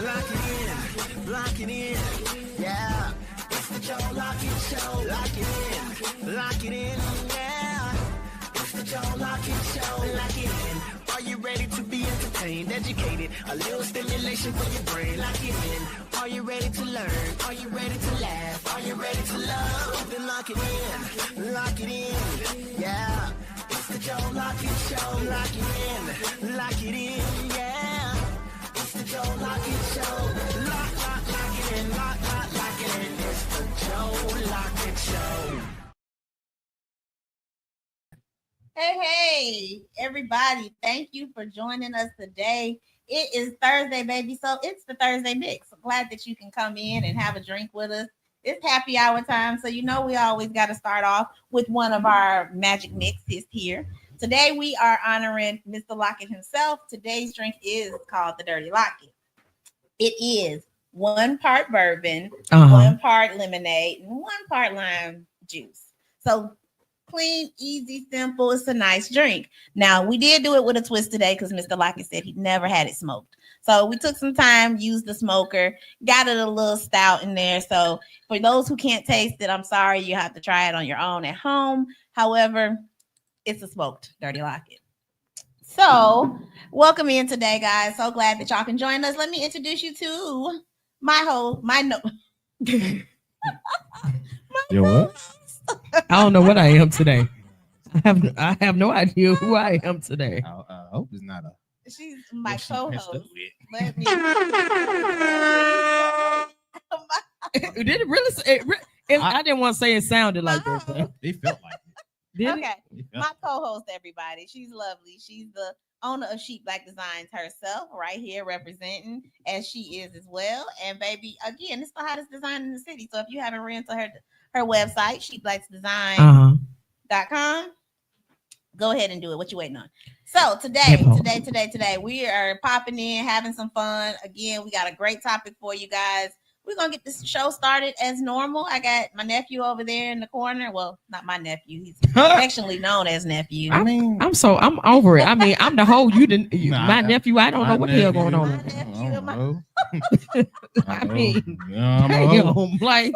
Lock it in, lock it in, yeah. It's the Joe Lockett Show. Lock it in, yeah. It's the Joe Lockett Show. Lock it in. Are you ready to be entertained, educated? A little stimulation for your brain. Lock it in. Are you ready to learn? Are you ready to laugh? Are you ready to love? Then lock it in, yeah. It's the Joe Lockett Show. Lock it in, yeah. It's the Joe Lockett Show. Lock it in, lock it in. It's the Joe Lockett Show. Hey, everybody. Thank you for joining us today. It is Thursday, baby. So it's the Thursday mix. I'm glad that you can come in and have a drink with us. It's happy hour time. So, we always got to start off with one of our magic mixes here. Today, we are honoring Mr. Lockett himself. Today's drink is called the Dirty Lockett. It is 1 part bourbon, 1 part lemonade, and 1 part lime juice. So clean, easy, simple. It's a nice drink. Now, we did do it with a twist today because Mr. Lockett said he never had it smoked. So we took some time, used the smoker, got it a little stout in there. So for those who can't taste it, I'm sorry. You have to try it on your own at home. However, it's a smoked Dirty Lockett. So welcome in today, guys. So glad that y'all can join us. Let me introduce you to I don't know what I am today. I have no idea who I am today. I hope it's not a. She's my co-host. Did it really say? I didn't want to say it sounded like that. It felt like it. Okay, my co-host, everybody. She's lovely. She's the owner of Sheep Black Designs herself, right here representing as she is as well. And baby, again, it's the hottest design in the city. So if you haven't ran to her website, sheepblacksdesign.com, go ahead and do it. What you waiting on? So today, we are popping in, having some fun. Again, we got a great topic for you guys. We're going to get this show started as normal. I got my nephew over there in the corner. Well, not my nephew. He's affectionately known as nephew. I'm over it. I mean, I'm the whole my nephew. I don't know what the hell going on. I mean, damn, like,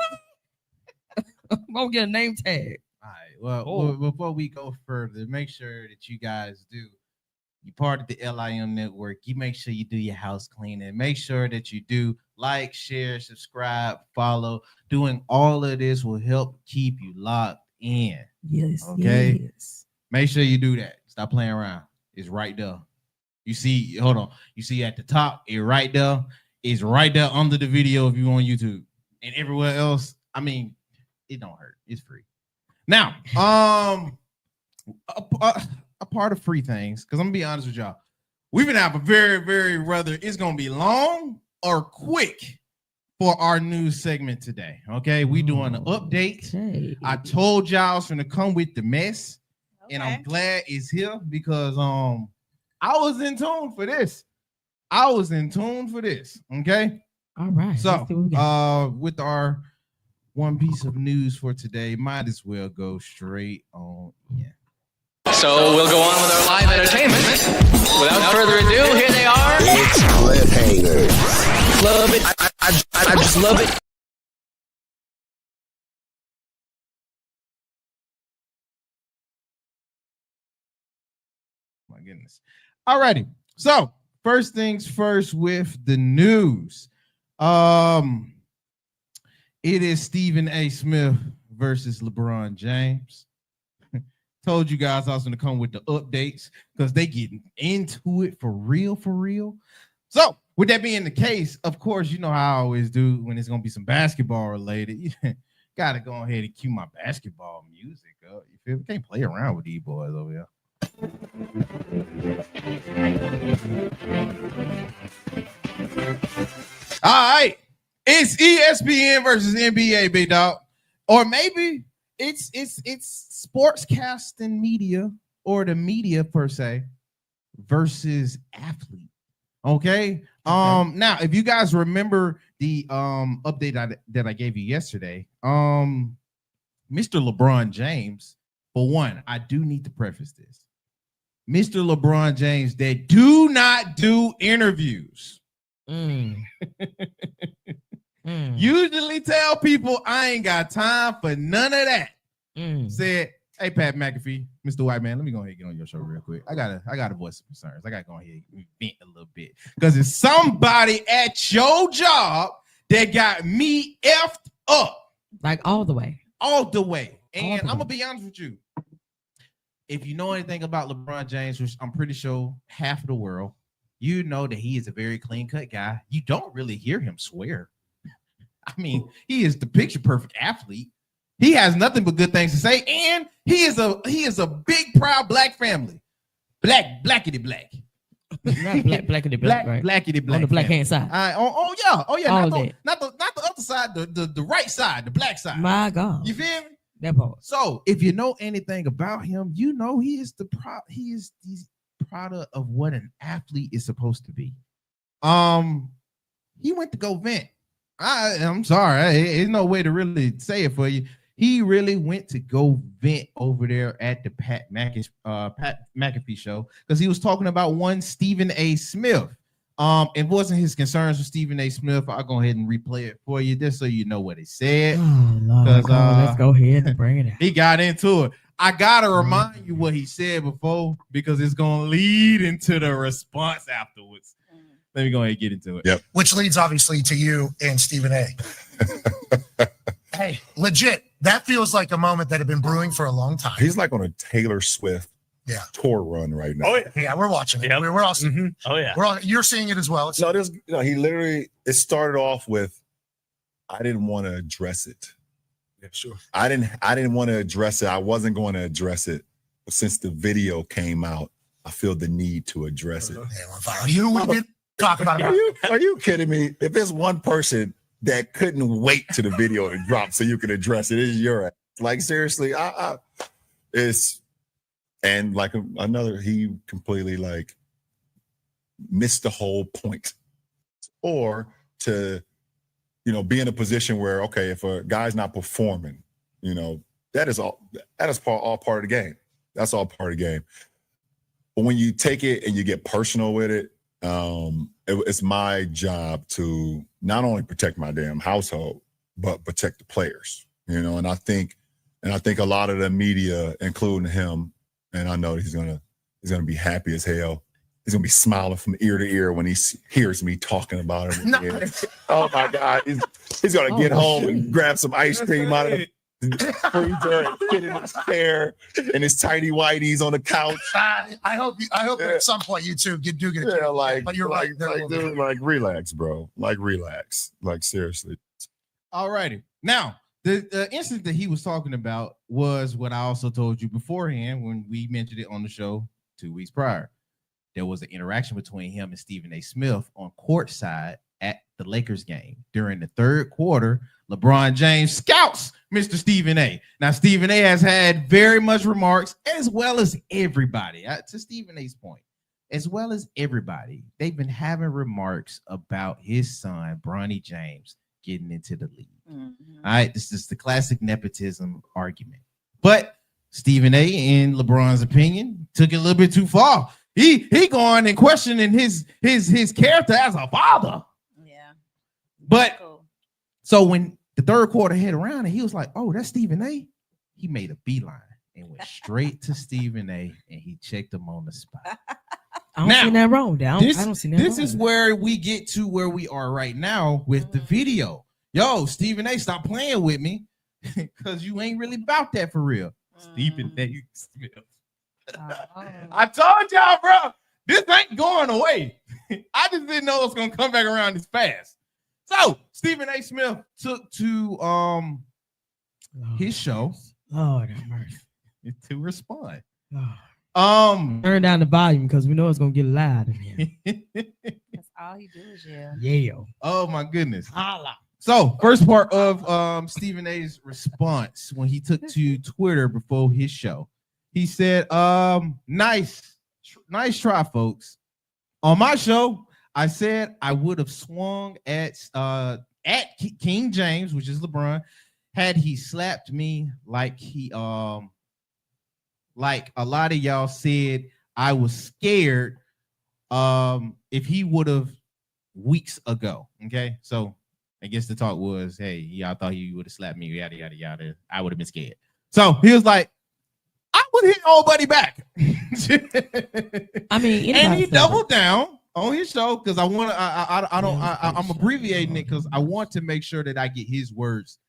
I'm going to get a name tag. All right. Well, before we go further, make sure that you guys do. You part of the LIM network. You make sure you do your house cleaning. Make sure that you do like, share, subscribe, follow. Doing all of this will help keep you locked in. Yes. Okay. Yes. Make sure you do that. Stop playing around. It's right there. You see, hold on. You see at the top, it's right there. It's right there under the video if you on YouTube. And everywhere else, I mean, it don't hurt. It's free. Now, a part of free things, because I'm gonna be honest with y'all, we've been have a very, very rather it's gonna be long or quick for our news segment today. Okay, we doing an update. Okay. I told y'all I was gonna come with the mess, and I'm glad it's here because I was in tune for this. Okay. All right. So with our one piece of news for today, might as well go straight on. Yeah. So we'll go on with our live entertainment. Without further ado, here they are. It's cliffhangers. Love it. I just love it. My goodness. All righty. So first things first with the news. It is Stephen A. Smith versus LeBron James. Told you guys I was going to come with the updates because they getting into it for real. So with that being the case, of course, you know how I always do when it's going to be some basketball related. You got to go ahead and cue my basketball music up. You feel me? Can't play around with these boys over here. All right. It's ESPN versus NBA, big dog. Or maybe it's sportscasting media or the media per se versus athlete. Okay. Now if you guys remember the update that I gave you yesterday, Mr. LeBron James, for one, I do need to preface this. Mr. LeBron James, they do not do interviews. Mm. Usually tell people I ain't got time for none of that. Mm. Said, hey, Pat McAfee, Mr. White Man, let me go ahead and get on your show real quick. I gotta voice some concerns. I gotta go ahead and vent a little bit. Because it's somebody at your job that got me effed up. Like all the way. All the way. And All the I'm way. gonna be honest with you. If you know anything about LeBron James, which I'm pretty sure half of the world, you know that he is a very clean-cut guy. You don't really hear him swear. I mean, he is the picture perfect athlete. He has nothing but good things to say, and he is a big proud black family. Blackity black. Not blackity black, right? Blackity black. On the black family. hand side. Oh yeah. All Not the other side, the right side, the black side. My God. You feel me? That part. So if you know anything about him, you know he's product of what an athlete is supposed to be. He went to go vent. I'm sorry, there's no way to really say it for you. He really went to go vent over there at the Pat McAfee show because he was talking about one Stephen A. Smith. It wasn't his concerns with Stephen A. Smith. I'll go ahead and replay it for you just so you know what he said. Oh, Lord. Let's go ahead and bring it out. He got into it. I gotta remind you what he said before because it's gonna lead into the response afterwards. Let me go ahead and get into it. Yep. Which leads obviously to you and Stephen A. Hey, legit, that feels like a moment that had been brewing for a long time. He's like on a Taylor Swift tour run right now. Oh yeah, Yeah, we're watching it. Yep. We're also oh yeah. you're seeing it as well. It's, No, he literally, it started off with, I didn't want to address it. yeah, sure. I didn't want to address it. I wasn't going to address it. But since the video came out, I feel the need to address it. Yeah, on fire. We did talk about it. Are you kidding me? If there's one person that couldn't wait to the video to drop so you can address it, it's your ass. Like seriously, it's and like another, he completely like missed the whole point. Or to, be in a position where, okay, if a guy's not performing, that is all part of the game. That's all part of the game. But when you take it and you get personal with it, it's my job to not only protect my damn household, but protect the players, and I think a lot of the media, including him, and I know he's gonna be happy as hell. He's gonna be smiling from ear to ear when he hears me talking about him. No. Oh my God, he's gonna get home and grab some ice cream out of the freezer and sit in his chair and his tidy whities on the couch. I hope at some point you two do get Yeah, like, but you're right. dude, like relax, bro. Like relax. Like seriously. All righty. Now, the incident that he was talking about was what I also told you beforehand when we mentioned it on the show 2 weeks prior. There was an interaction between him and Stephen A. Smith on courtside at the Lakers game. During the third quarter, LeBron James scouts Mr. Stephen A. Now, Stephen A. has had very much remarks, as well as everybody, to Stephen A.'s point, as well as everybody. They've been having remarks about his son, Bronny James, getting into the league. Mm-hmm. All right, this is the classic nepotism argument. But Stephen A., in LeBron's opinion, took it a little bit too far. He going and questioning his character as a father. Yeah. But Cool. so when the third quarter hit around and he was like, "Oh, that's Stephen A." He made a beeline and went straight to Stephen A. and he checked him on the spot. I don't Now, see that wrong. I don't see that This wrong. is where we get to where we are right now with the video. Yo, Stephen A., stop playing with me because you ain't really about that for real. Stephen A. Smith. I told y'all, bro, this ain't going away. I just didn't know it was gonna come back around this fast. So Stephen A. Smith took to his show Lord have mercy. to respond. Lord. Turn down the volume because we know it's gonna get loud in here. That's all he do is yell. Yeah. Oh my goodness. Holla. So first part of Stephen A.'s response when he took to Twitter before his show, he said, nice try, folks. On my show, I said I would have swung at King James, which is LeBron, had he slapped me like like a lot of y'all said I was scared if he would have weeks ago. Okay, so I guess the talk was, hey, y'all thought he would have slapped me, yada yada yada. I would have been scared. So he was like, I would hit old buddy back. I mean, and he anybody said doubled down on his show because I want to. I'm abbreviating it because I want to make sure that I get his words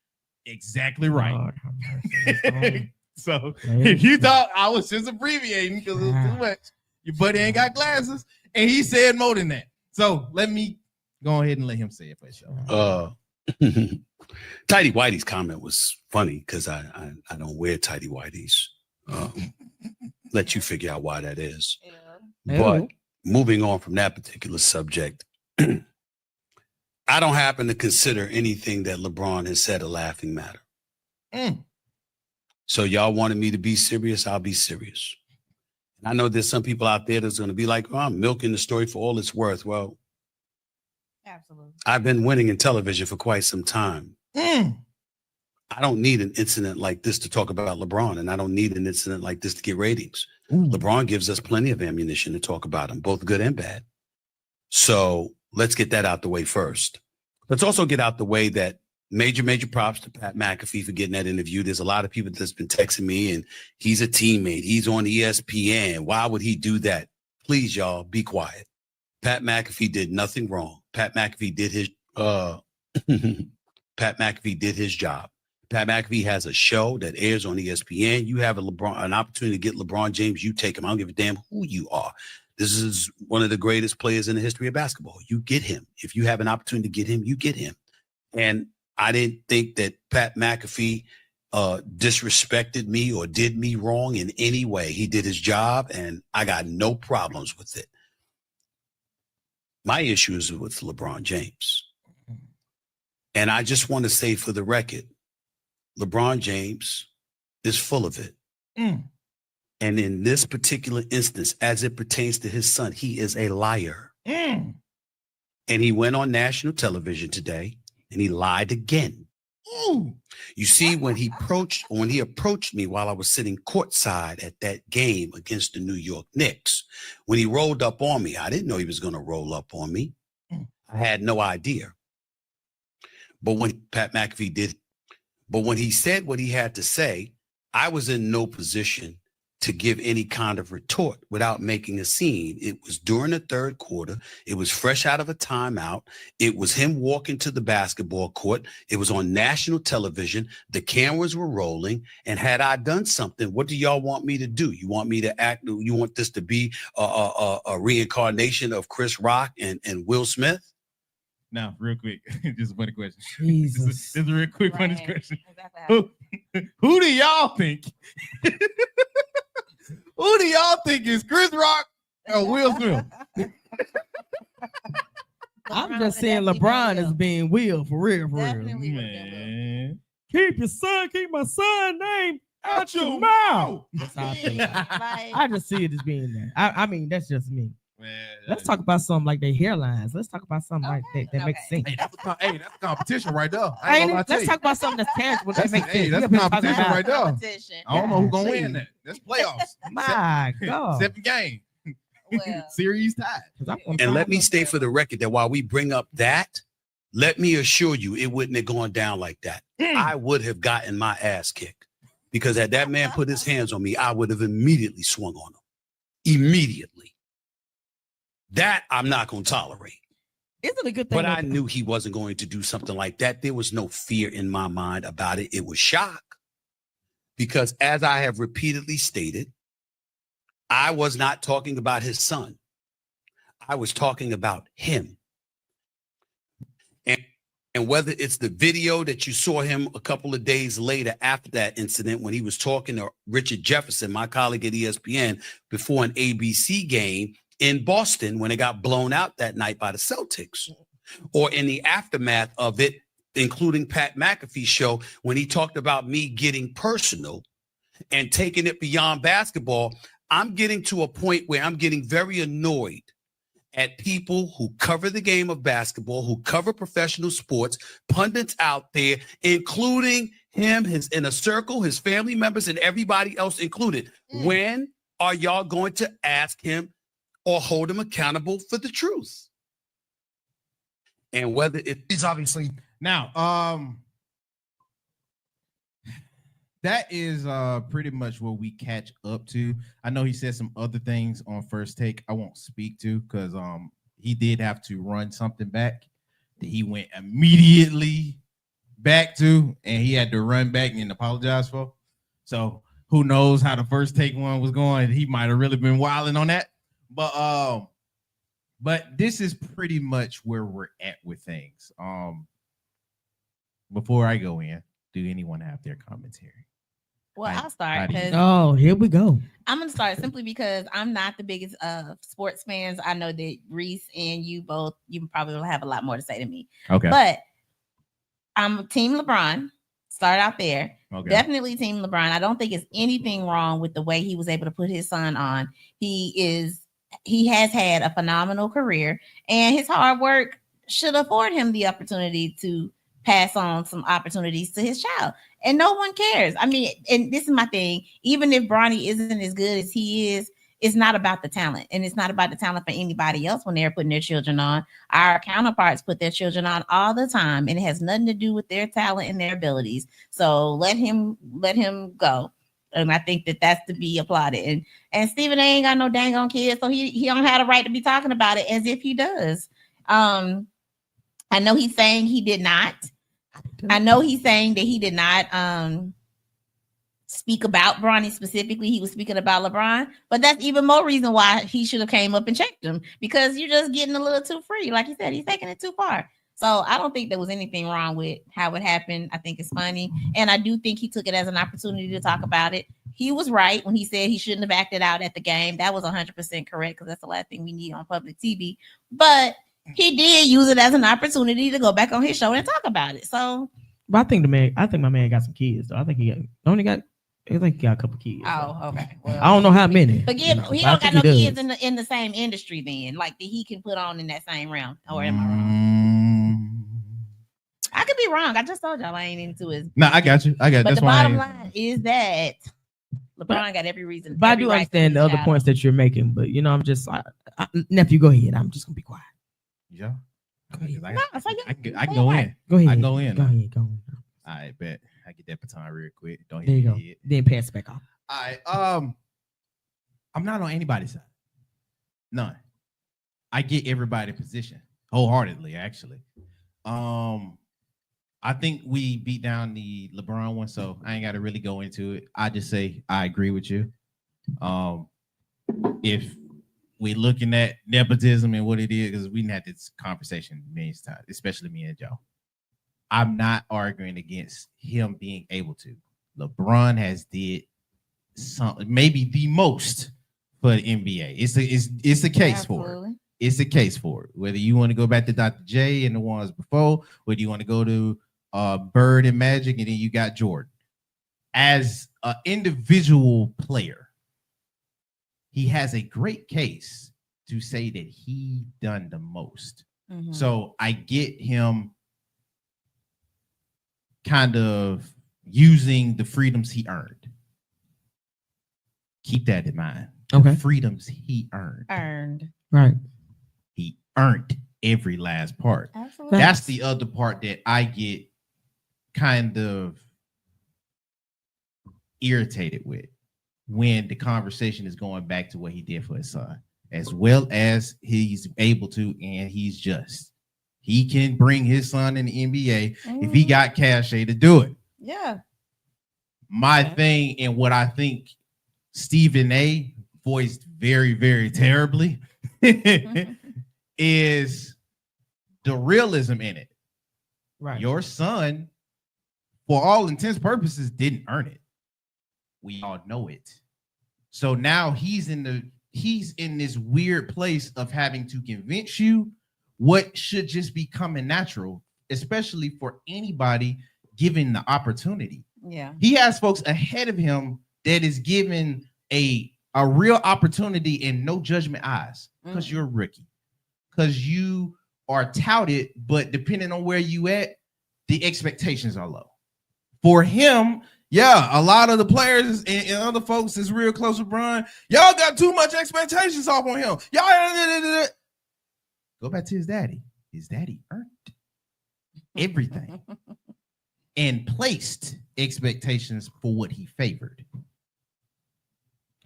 exactly right. Lord have mercy. That's all. So Man. if you thought I was just abbreviating because it was too much, your buddy ain't got glasses, and he said more than that. So let me go ahead and let him say it for sure. Tidy Whitey's comment was funny because I don't wear tidy whities. Let you figure out why that is. Yeah. But moving on from that particular subject, I don't happen to consider anything that LeBron has said a laughing matter. So y'all wanted me to be serious, I'll be serious. And I know there's some people out there that's going to be like, oh, I'm milking the story for all it's worth. Well, Absolutely. I've been winning in television for quite some time. I don't need an incident like this to talk about LeBron, and I don't need an incident like this to get ratings. LeBron gives us plenty of ammunition to talk about him, both good and bad. So let's get that out the way first. Let's also get out the way that major props to Pat McAfee for getting that interview. There's a lot of people that's been texting me, and he's a teammate. He's on ESPN. Why would he do that? Please, y'all, be quiet. Pat McAfee did nothing wrong. Pat McAfee did his Pat McAfee did his job. Pat McAfee has a show that airs on ESPN. You have an opportunity to get LeBron James, you take him. I don't give a damn who you are. This is one of the greatest players in the history of basketball. You get him. If you have an opportunity to get him, you get him. And I didn't think that Pat McAfee disrespected me or did me wrong in any way. He did his job, and I got no problems with it. My issue is with LeBron James. And I just want to say for the record, LeBron James is full of it. And in this particular instance, as it pertains to his son, he is a liar. And he went on national television today and he lied again. You see, when he approached me while I was sitting courtside at that game against the New York Knicks, when he rolled up on me, I didn't know he was going to roll up on me. I had no idea. But when Pat McAfee did, but when he said what he had to say, I was in no position to give any kind of retort without making a scene. It was during the third quarter. It was fresh out of a timeout. It was him walking to the basketball court. It was on national television. The cameras were rolling. And had I done something, what do y'all want me to do? You want me to act? You want this to be a reincarnation of Chris Rock and Will Smith? Now, real quick, just a funny question. Jesus. This is a real quick funny Right. question. Exactly. Who do y'all think? Who do y'all think is Chris Rock or Will Smith? I'm just saying LeBron is being Will for real, for real. Definitely. Man, Keep my son name out your mouth. That's how I feel. Like, I just see it as being that. I mean, that's just me. Man, Let's talk about something like their hairlines. Let's talk about something like that makes sense. Hey, that's a competition right there. I ain't gonna lie to Let's you. talk about something that's tangible that That's makes sense. that's We have been competition talking right there. competition. I don't know who's gonna Yeah, win that. That's playoffs. My God. Seven game. Well, Series tied. And let me state for the record that while we bring up that, let me assure you, it wouldn't have gone down like that. I would have gotten my ass kicked because had that man put his hands on me, I would have immediately swung on him. Immediately. That I'm not going to tolerate. Isn't it a good thing? But I knew he wasn't going to do something like that. There was no fear in my mind about it. It was shock. Because as I have repeatedly stated, I was not talking about his son. I was talking about him. And whether it's the video that you saw him a couple of days later after that incident when he was talking to Richard Jefferson, my colleague at ESPN, before an ABC game in Boston when it got blown out that night by the Celtics, or in the aftermath of it, including Pat McAfee's show, when he talked about me getting personal and taking it beyond basketball, I'm getting to a point where I'm getting very annoyed at people who cover the game of basketball, who cover professional sports, pundits out there, including him, his inner circle, his family members, and everybody else included. When are y'all going to ask him or hold him accountable for the truth? And whether He's obviously Now, that is pretty much what we catch up to. I know he said some other things on First Take I won't speak to because he did have to run something back that he went immediately back to, and he had to run back and apologize for. So who knows how the First Take one was going? He might have really been wilding on that. But this is pretty much where we're at with things. Before I go in, do anyone have their commentary? Well, I- I'll start I do. because Oh, here we go. I'm gonna start simply because I'm not the biggest sports fans. I know that Reese and you probably will have a lot more to say than me. Okay. But I'm Team LeBron. Start out there. Okay. Definitely Team LeBron. I don't think it's anything wrong with the way he was able to put his son on. He has had a phenomenal career, and his hard work should afford him the opportunity to pass on some opportunities to his child. And no one cares. I mean, and this is my thing. Even if Bronny isn't as good as he is, it's not about the talent. And it's not about the talent for anybody else when they're putting their children on. Our counterparts put their children on all the time, and it has nothing to do with their talent and their abilities. So let him go. And I think that that's to be applauded. And Stephen A ain't got no dang on kids, so he don't have the right to be talking about it as if he does. I know he's saying he did not. I know he's saying that he did not speak about Bronny specifically. He was speaking about LeBron, but that's even more reason why he should have came up and checked him, because you're just getting a little too free. Like he said, he's taking it too far. So I don't think there was anything wrong with how it happened. I think it's funny. And I do think he took it as an opportunity to talk about it. He was right when he said he shouldn't have acted out at the game. That was 100% correct, because that's the last thing we need on public TV. But he did use it as an opportunity to go back on his show and talk about it. So, But I think my man got some kids though. I think he got a couple kids. oh, okay. Well, I don't know how many. Forgive you know, he but I don't got think no he kids does. in the same industry then, like that he can put on in that same realm. Or am I wrong? I could be wrong. I just told y'all I ain't into his. No, I got you. But That's the why. bottom line is that LeBron got every reason. But I every do right to understand the put other his child points on. that you're making. But you know, I'm just nephew, go ahead. I'm just gonna be quiet. Yeah. Go ahead. I can go in. Go ahead. I go in. Go ahead. Go on. I bet I get that baton real quick. Don't There hit you your go. head. Then pass it back off. All right. I'm not on anybody's side. None. I get everybody's position wholeheartedly, actually. I think we beat down the LeBron one, so I ain't got to really go into it. I just say I agree with you. If we're looking at nepotism and what it is, because we had this conversation many times, especially me and Joe. I'm not arguing against him being able to. LeBron has did something, maybe the most for the NBA. It's a case for it. Absolutely. It's a case for it. Whether you want to go back to Dr. J and the ones before, whether you want to go to Bird and Magic, and then you got Jordan. As an individual player, he has a great case to say that he done the most. Mhm. So I get him kind of using the freedoms he earned. Keep that in mind. Okay. The freedoms he earned. Earned. Right. He earned every last part. Absolutely. That's the other part that I get kind of irritated with when the conversation is going back to what he did for his son, as well as he's able to, and he's just. He can bring his son in the NBA if he got cachet to do it. Yeah. My thing and what I think Stephen A voiced very, very terribly is the realism in it. Right. Your son, for all intents and purposes, didn't earn it. We all know it. So now he's in this weird place of having to convince you what should just be coming natural, especially for anybody given the opportunity. Yeah. He has folks ahead of him that is given a real opportunity and no judgment eyes, because you're a rookie, because you are touted, but depending on where you at, the expectations are low. For him, yeah, a lot of the players and other folks is real close with Brian. Y'all got too much expectations off on him. Y'all go back to his daddy. His daddy earned everything and placed expectations for what he favored.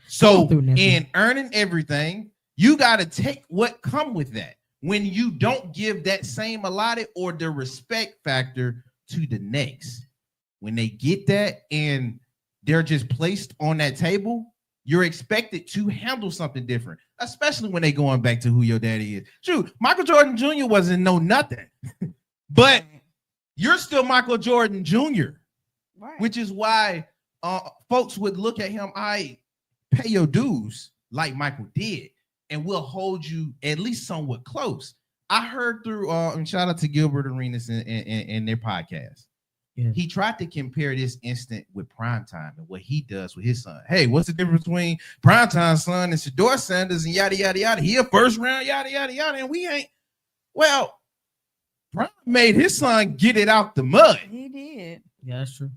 So in earning everything, you got to take what come with that. When you don't give that same allotted or the respect factor to the next, when they get that and they're just placed on that table, you're expected to handle something different, especially when they going back to who your daddy is. Shoot, Michael Jordan Jr. wasn't know nothing, but you're still Michael Jordan Jr., Right. which is why folks would look at him, I pay your dues like Michael did, and we'll hold you at least somewhat close. I heard through, and shout out to Gilbert Arenas in their podcast. Yeah. He tried to compare this instant with Primetime and what he does with his son. Hey, what's the difference between Primetime's son and Shedeur Sanders and yada, yada, yada? He a first round, yada, yada, yada, and we ain't. Well, Prime made his son get it out the mud. He did. Yeah, that's true.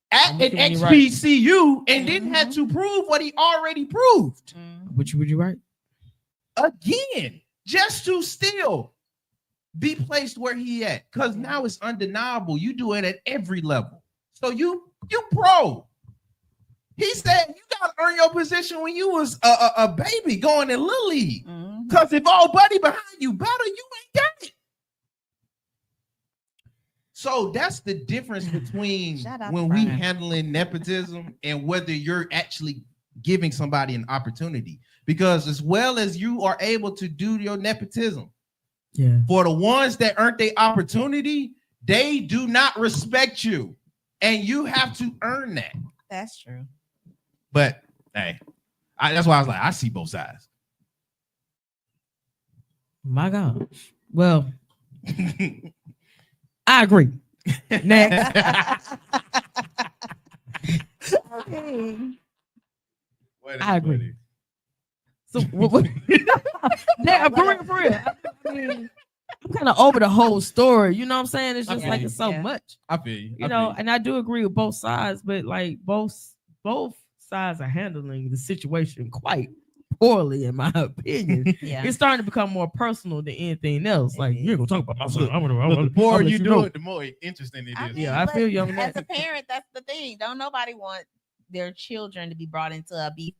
At HBCU and didn't have to prove what he already proved. Would you right? Again, just to still be placed where he at, because now it's undeniable. You do it at every level. So you pro. He said you gotta earn your position when you was a baby going in Little League. Because if old buddy behind you better, you ain't got it. So that's the difference between Shout out when to we Brian. handling nepotism and whether you're actually giving somebody an opportunity. Because as well as you are able to do your nepotism, Yeah. for the ones that earned their opportunity, they do not respect you. And you have to earn that. That's true. But hey, that's why I was like, I see both sides. My God. Well, I agree. Next. Okay. I agree. So what yeah, for real. I mean, I'm kind of over the whole story. You know what I'm saying? It's just Okay. like it's so Yeah. much. I feel you. You know, and I do agree with both sides, but like both sides are handling the situation quite poorly, in my opinion. Yeah. It's starting to become more personal than anything else. Like, you ain't gonna talk about my son. the more you do it, the more interesting it I is. mean, Yeah, I but feel you on as that. a parent, that's the thing. Don't nobody want their children to be brought into a beef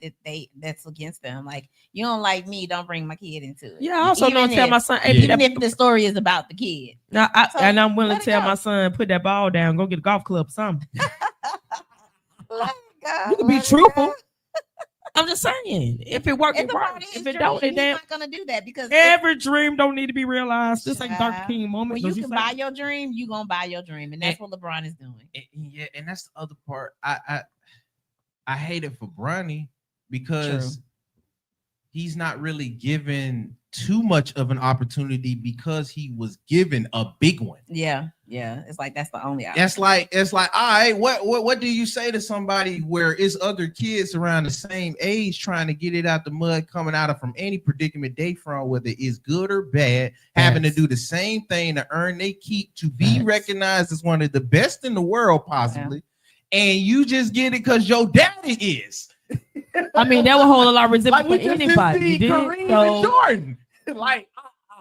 that's against them. Like, you don't like me, don't bring my kid into it. Yeah, I also don't tell my son, hey, Even if the story is about the kid. now, So, and I'm willing let to it tell go. my son, put that ball down, go get a golf club, something. Let it go, You can be let it truthful. go. I'm just saying, if it works, If it the works. party is If it dream, don't, it he's damn. not gonna do that because Every dream don't need to be realized. Just like Dr. Child, King moment. when don't you you can say? buy your dream, you gonna buy your dream, and that's what LeBron is doing. Yeah, and that's the other part. I hate it for Bronny because he's not really given too much of an opportunity because he was given a big one. Yeah. It's like that's the only option. It's like, all right, what do you say to somebody where it's other kids around the same age trying to get it out the mud, coming out of from any predicament they from, whether it's good or bad, having to do the same thing to earn their keep, to be recognized as one of the best in the world, possibly, and you just get it because your daddy is. I mean, that would hold a lot of resentment we for just anybody. see You did? Kareem and So, Jordan. Like,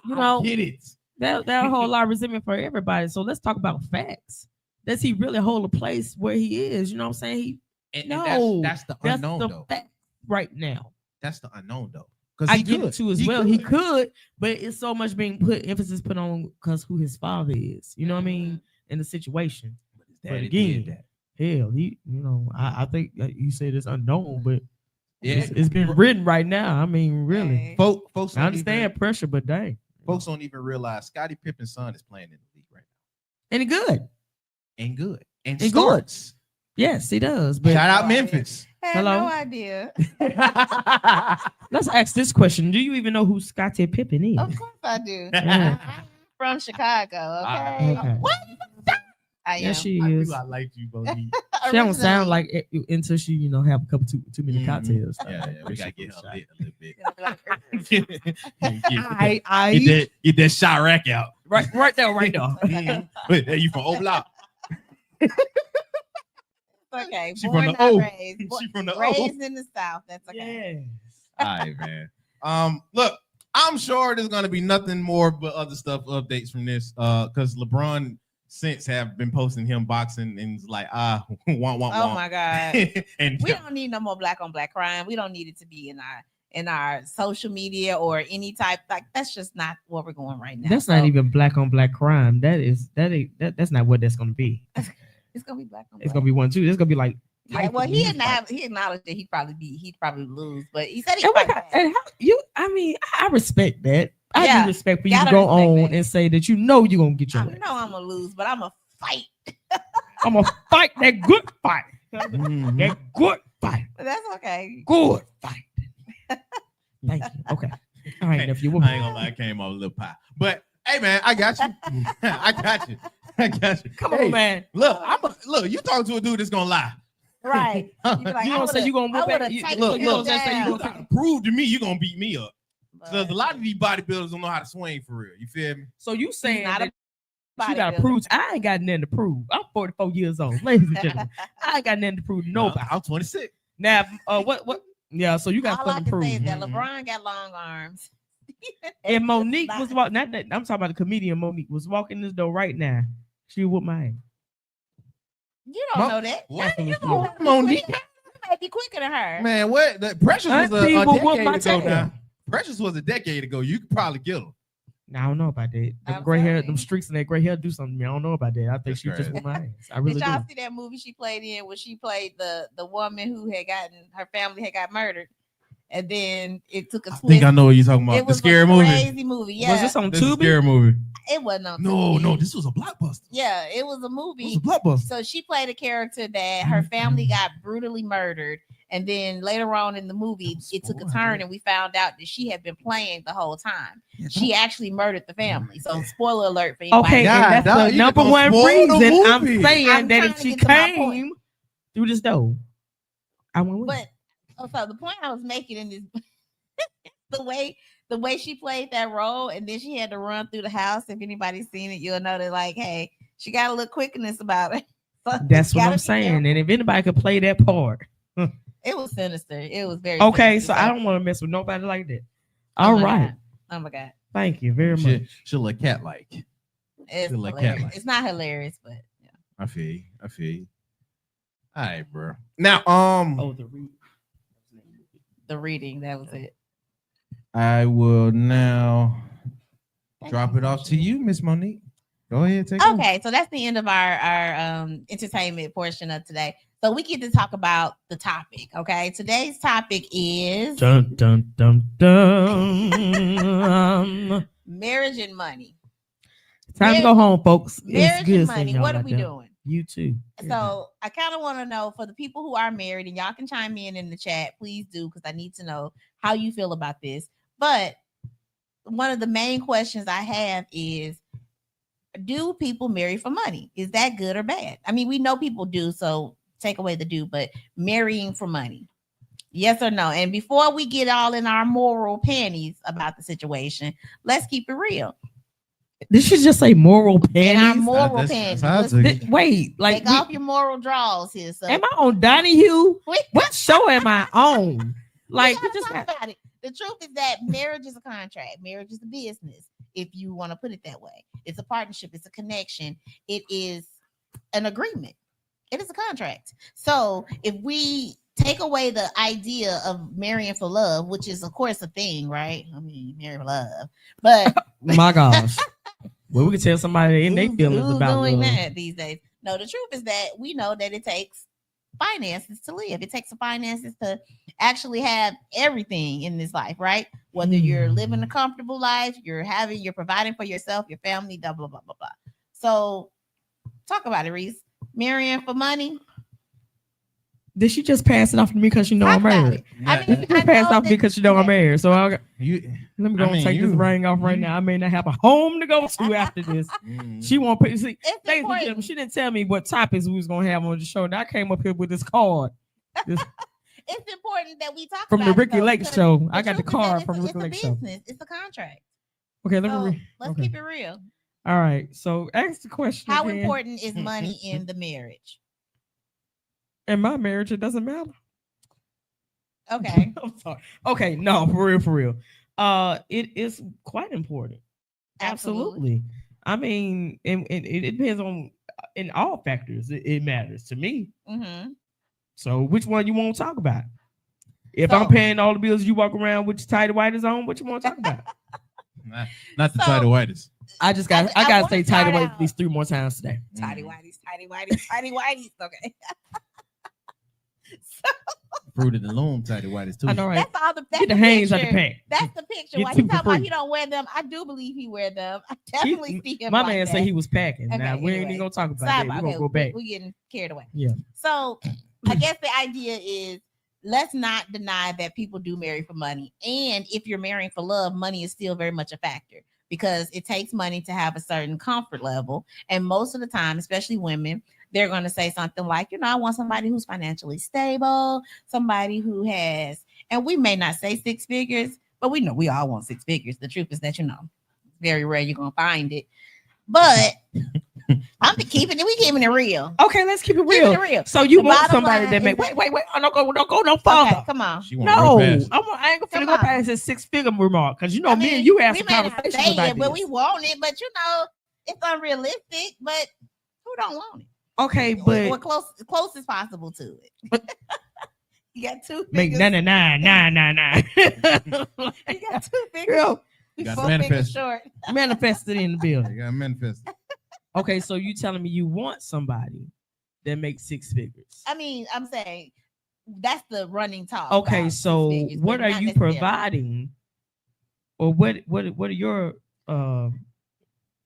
you know, I get it. that whole lot of resentment for everybody. So let's talk about facts. Does he really hold a place where he is? You know what I'm saying? And No, that's the unknown the though. fact right now. That's the unknown though. Because I get it too as well. He could, but it's so much being emphasis put on because who his father is. You know what I mean? In the situation. But Daddy again, did that. hell, I think you said it's unknown, but Yeah, it's been written right now. I mean, really. Hey. folks. I don't understand even- pressure, but dang. folks don't even realize Scottie Pippen's son is playing in the league right now. And he good. And good. And And starts. Yes, he does. But Shout out Memphis. I had Hello? no idea. let's ask this question. Do you even know who Scottie Pippen is? Of course I do. Yeah. From Chicago. Okay. Okay. I am. Yes, she is. I like you, Bodie. She don't sound like it until she, have a couple too many cocktails. Yeah, we gotta get her lit a little bit. I Get that shot rack out. right there, right there. Wait, hey, you from Oblock? Okay. She Born from the not O. raised. She from the O. Raised in the South. That's okay. Yes. All right, man. Look, I'm sure there's gonna be nothing more but other stuff, updates from this. Because LeBron since have been posting him boxing and it's like want. Oh my God. And We don't need no more black on black crime. We don't need it to be in our social media or any type. Like, that's just not where we're going right now. That's not even black on black crime. That's not what that's gonna be. It's gonna be black on black. It's gonna be one too. It's gonna be like. Yeah, well, he acknowledged that he'd probably lose, but he said I respect that. I Yeah, do respect for you to gotta go respect on that. and say that you know you're gonna get your I way. know I'm gonna lose, but I'm gonna fight. I'm gonna fight that good fight. Mhm. That good fight. But that's okay. Good fight. Thank you. Okay. All right, nephew. I ain't gonna lie, I came off a little pie. But hey man, I got you. I got you. Come Hey, on, man. Look, you talking to a dude that's gonna lie. Right. You be like, You I gonna say would've- you gonna I whoop would've back? You- taken look, him look, let's say you down. gonna Prove to me you gonna beat me up. Because a But lot of these bodybuilders don't know how to swing for real. You feel me? So you saying not a that you gotta bodybuilder. prove? I ain't got nothing to prove. I'm 44 years old, ladies and gentlemen. I ain't got nothing to prove to nobody. I'm 26. Now, what? Yeah, so you got all I something to can say prove. is that Mhm. LeBron got long arms. And Monique Not- was walking. I'm talking about the comedian Monique was walking this door right now. She whooped my ass. You don't know that. What? You You don't know know Monique? You might be quicker than her. Man, what? The Precious was a People whoop decade my ago tail. now. Precious was a decade ago. You could probably kill him. Now, I don't know about that. Them I'm gray hair, sorry. them streaks in that gray hair do something to me. I don't know about that. I think That's she just crazy. whooped my ass. I really Did y'all do. see that movie she played in where she played the woman who had gotten her family had got murdered, and then it took a twist. I think I know what you're talking about. It The was scary a movie. crazy movie. Yeah, Was this on This is a Tubi? scary movie. it wasn't on. No, TV. no, this was a blockbuster. Yeah, it was a It was movie. a blockbuster. So she played a character that her family got brutally murdered. And then later on in the movie, it took a turn and we found out that she had been playing the whole time. She actually murdered the family. So spoiler alert for anybody. Okay, God, and that's dog, the you number gonna one spoil the reason I'm movie. saying I'm that trying if to she get to my point. came through this door, I went with her. But so the point I was making in this the way she played that role, and then she had to run through the house. If anybody's seen it, you'll know that like, hey, she got a little quickness about it. So That's you what gotta I'm be saying. careful. And if anybody could play that part, It was sinister. It was very okay. sinister. So I don't want to mess with nobody like that. Oh All my right. God. Oh my God. Thank you very much. She look cat like. It's Feel like hilarious. Cadillac. It's not hilarious, but yeah. I feel you. All right, bro. Now, Oh, the read. The reading, that was it. I will now drop it off to you, Miss Monique. Go ahead, take it. Okay, so that's the end of our entertainment portion of today. So we get to talk about the topic. Okay, today's topic is Dun dun dun dun. marriage and money. Time to go home, folks. It's Marriage good and seeing money. y'all What are out we there. doing? You too. So I kind of want to know for the people who are married, and y'all can chime in the chat, please do, because I need to know how you feel about this. But one of the main questions I have is, do people marry for money? Is that good or bad? I mean, we know people do, so take away the do, but marrying for money, yes or no? And before we get all in our moral panties about the situation, let's keep it real. Did she just say moral In our panties? moral That's panties. how I Let's took take it. Wait, like off your moral draws here. So am I on Donahue? Wait. What show am I on? Like we we gotta just talk got about it. The truth is that marriage is a contract. Marriage is a business, if you want to put it that way. It's a partnership. It's a connection. It is an agreement. It is a contract. So if we take away the idea of marrying for love, which is of course a thing, right? I mean, you marry for love, but my gosh. Well, we can tell somebody in their feelings who's about doing love. that these days? No, the truth is that we know that it takes finances to live. It takes the finances to actually have everything in this life, right? Whether you're living a comfortable life, you're providing for yourself, your family, blah blah blah blah blah. So talk about it, Reese. Marrying for money. Did she just pass it off to me because she know Talk I'm about married? it. I mean, She just passed know off to me because she know I'm okay. married. So let You, me go I and mean, take this you- ring off right now. I may not have a home to go to after this. She won't pay. See, It's ladies and gentlemen, important. she didn't tell me what topics we was gonna have on the show. And I came up here with this card It's important that we talk from about the Ricky it, though, Lake because show. I got the truth is that card from the Ricky Lake it's show. a business. It's a contract. Okay, let So me read. let's Okay. keep it real. All right. So ask the question. How again. important is money in the marriage? In my marriage, it doesn't matter. Okay. I'm sorry. Okay, no, for real. It is quite important. Absolutely. I mean, and it depends on in all factors. It matters to me. Mm-hmm. So which one you want to talk about? If So- I'm paying all the bills, you walk around with your tidy whities on. What you want to talk about? Not the So- title whitest. I gotta wanna say tidy start whities out- at least 3 more times today. Tidy whities, tidy whities, tidy whities. Okay. Fruit of the loom tidy whitest too. I know, right? That's all the that's Get the the hands out the picture. pack. That's the picture. Get Why two he for talking about free. he don't wear them? I do believe he wear them. I definitely see him. My like man that. said he was packing. Now Okay, we ain't anyway. even gonna talk about that. We're gonna go back. We're getting carried away. Yeah. So I guess the idea is let's not deny that people do marry for money. And if you're marrying for love, money is still very much a factor because it takes money to have a certain comfort level. And most of the time, especially women, they're going to say something like, I want somebody who's financially stable, somebody who has, and we may not say 6 figures, but we know we all want 6 figures. The truth is that, very rare you're going to find it. But I'm keeping it. We keeping it real. Okay, let's keep it Keeping real. it real. So you The want bottom somebody line that make is wait. Don't go no further. Okay, come on. She want No, right past. I ain't gonna Come go on. past his 6-figure remark because I me mean, and you have we some may not conversations say about it, but this. we want it. But it's unrealistic. But who don't want it? Okay, Or but close as possible to it. You got 2 make fingers. 9. You got 2 fingers. Girl, You got 4 to fingers manifest. short. manifested in the You building. got to manifest. Okay, so you telling me you want somebody that makes 6 figures? I mean, I'm saying that's the running talk. Okay, about so 6 figures, what but are not you necessarily. providing, or what are your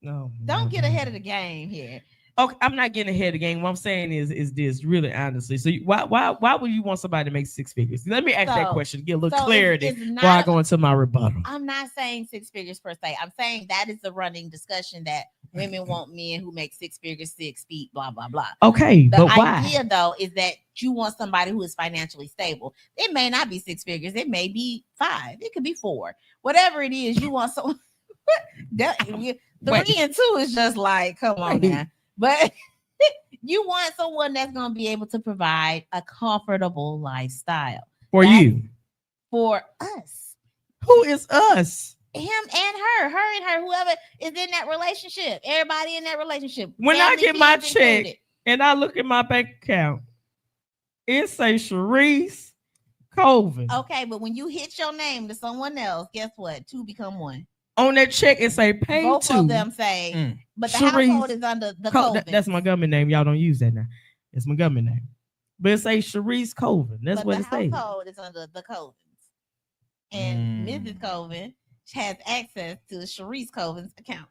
no? Don't get ahead of the game here. Okay, I'm not getting ahead of the game. What I'm saying is this really honestly. So why would you want somebody to make 6 figures? Let me ask that So- question to get a little so clarity it's before I not- go into my rebuttal. I'm not saying 6 figures per se. I'm saying that is the running discussion that women want men who make 6 figures, 6 feet, blah, blah, blah. Okay, The but why? idea, though, is that you want somebody who is financially stable. It may not be 6 figures. It may be 5. It could be 4. Whatever it is, you want someone. 3 and 2 is just like, come on, Wait. man. But you want someone that's going to be able to provide a comfortable lifestyle For That's- you, for us. who is us? Him and her, whoever is in that relationship, everybody in that relationship. When I family, get my kids check, included. and I look at my bank account, it say Sharice Colvin. Okay, but when you hit your name to someone else, guess what? 2 become 1. On that check, it say pay Both to. of them say, Mm. but the Sharice household is under the That's Colvin. my government name. Y'all don't use that now. It's my government name. But it say Sharice Colvin. That's but what the it says. household is under the Colvins. And Mm. Mrs. Colvin has access to Sharice Colvin's account.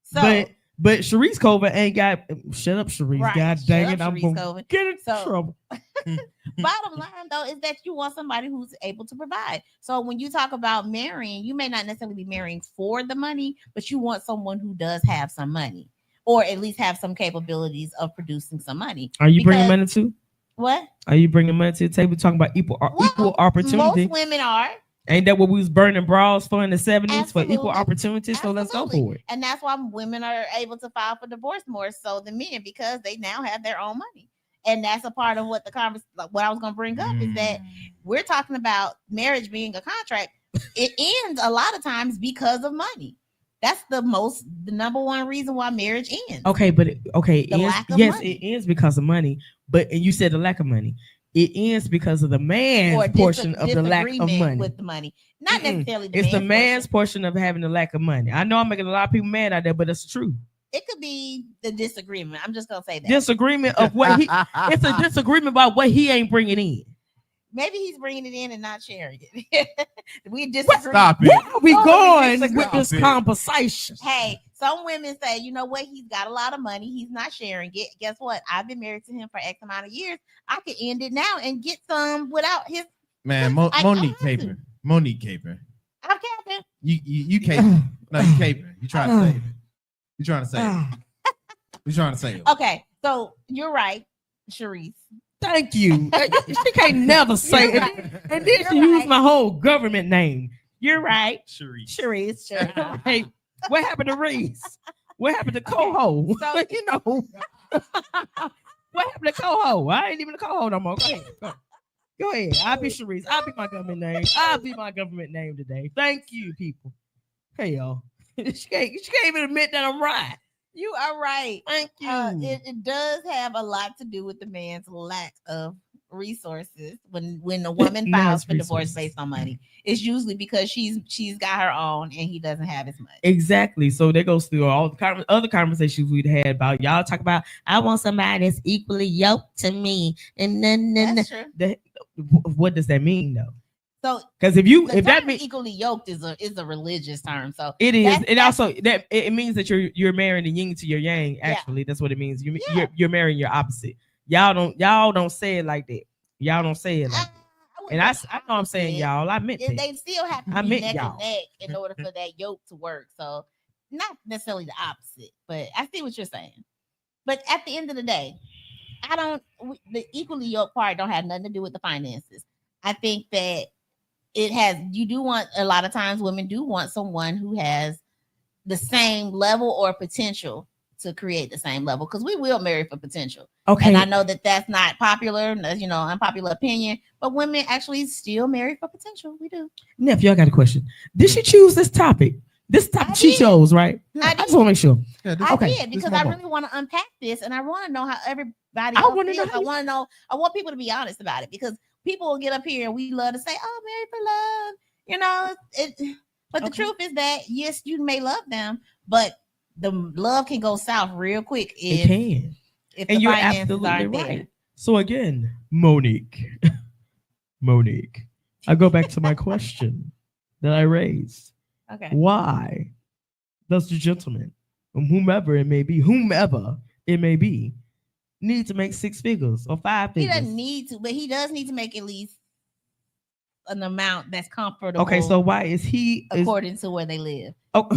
So But Sharice Colvin ain't got. Shut up, Sharice. Right. God Shut dang up, it. I'm Sharice going Colvin. get in So- trouble. bottom line though is that you want somebody who's able to provide. So when you talk about marrying, you may not necessarily be marrying for the money, but you want someone who does have some money or at least have some capabilities of producing some money. Are you bringing Because- money too? What? Are you bringing money to the table? Talking about equal opportunity. Most women are, Ain't that what we was burning bras for in the 70s for equal Absolutely. opportunity? So let's go Absolutely. for it. and that's why women are able to file for divorce more so than men because they now have their own money. And that's a part of what the conversation, what I was going to bring up is that we're talking about marriage being a contract. It ends a lot of times because of money. That's the number one reason why marriage ends. Okay, but The lack of yes, money. it ends because of money. But and you said the lack of money. It ends because of the Or man's portion of the lack of disagreement money. with the money. Not Mm-mm. necessarily It's the man's man's portion. portion of having the lack of money. I know I'm making a lot of people mad out there, but it's true. It could be the disagreement. I'm just gonna say that. Disagreement of what he. It's a disagreement about what he ain't bringing in. Maybe he's bringing it in and not sharing it. We disagree. Stop it. Where are we Oh, going stop with this it. conversation? Hey, some women say, you know what? He's got a lot of money. He's not sharing it. Guess what? I've been married to him for X amount of years. I could end it now and get some without his. Man, I Monique have to. Caper. Monique Caper. I'm capping. You caping. No, you caping. You trying to save it. You trying to save it. You trying to save it. Okay, so you're right, Sharice. Thank you. She can't never say You're it. right. And then she You're used right. my whole government name. You're right. Sharice. Sharice. Sure. Hey, what happened to Reese? What happened to Coho? so- You know. What happened to Coho? I ain't even a Coho no more. Go ahead. Go ahead. I'll be Sharice. I'll be my government name. I'll be my government name today. Thank you, people. Hey, y'all. She can't even admit that I'm right. You are right. Thank you. It does have a lot to do with the man's lack of resources when a woman Nice files for divorce resources. based on money. It's usually because she's got her own and he doesn't have as much. Exactly. So that goes through all the other conversations we'd had about y'all talk about. I want somebody that's equally yoked to me, and then That's true. what does that mean though? So Because if the that term means equally yoked is a religious term. So it is, that's- it also that it means that you're marrying the yin to your yang. Yeah. Actually, that's what it means. Yeah. You're marrying your opposite. Y'all don't say it like that. Y'all don't say it like that. And I know I'm saying y'all. I meant that. They still have to I be meant neck y'all. and neck in order for that yoke to work. So not necessarily the opposite, but I see what you're saying. But at the end of the day, the equally yoked part don't have nothing to do with the finances. I think that you do want, a lot of times women do want someone who has the same level or potential to create the same level, because we will marry for potential. Okay. And I know that that's not popular, unpopular opinion, but women actually still marry for potential. We do. Nephew, I got a question. Did she choose this topic? This topic I she did. chose, right? I I just want to make sure. Yeah, I Okay, did, because this I my really want to unpack this, and I want to know how everybody I else wanna know feels. how you- I want people to be honest about it, because people will get up here and we love to say, "Oh, married for love," But the Okay. truth is that yes, you may love them, but the love can go south real quick It if can. the And you're finances absolutely aren't there. right. So again, Monique, I go back to my question that I raised. Okay. Why does the gentleman, whomever it may be, need to make 6 figures or 5 He figures? doesn't need to, but he does need to make at least an amount that's comfortable. Okay, so why is he? according to where they live. Oh,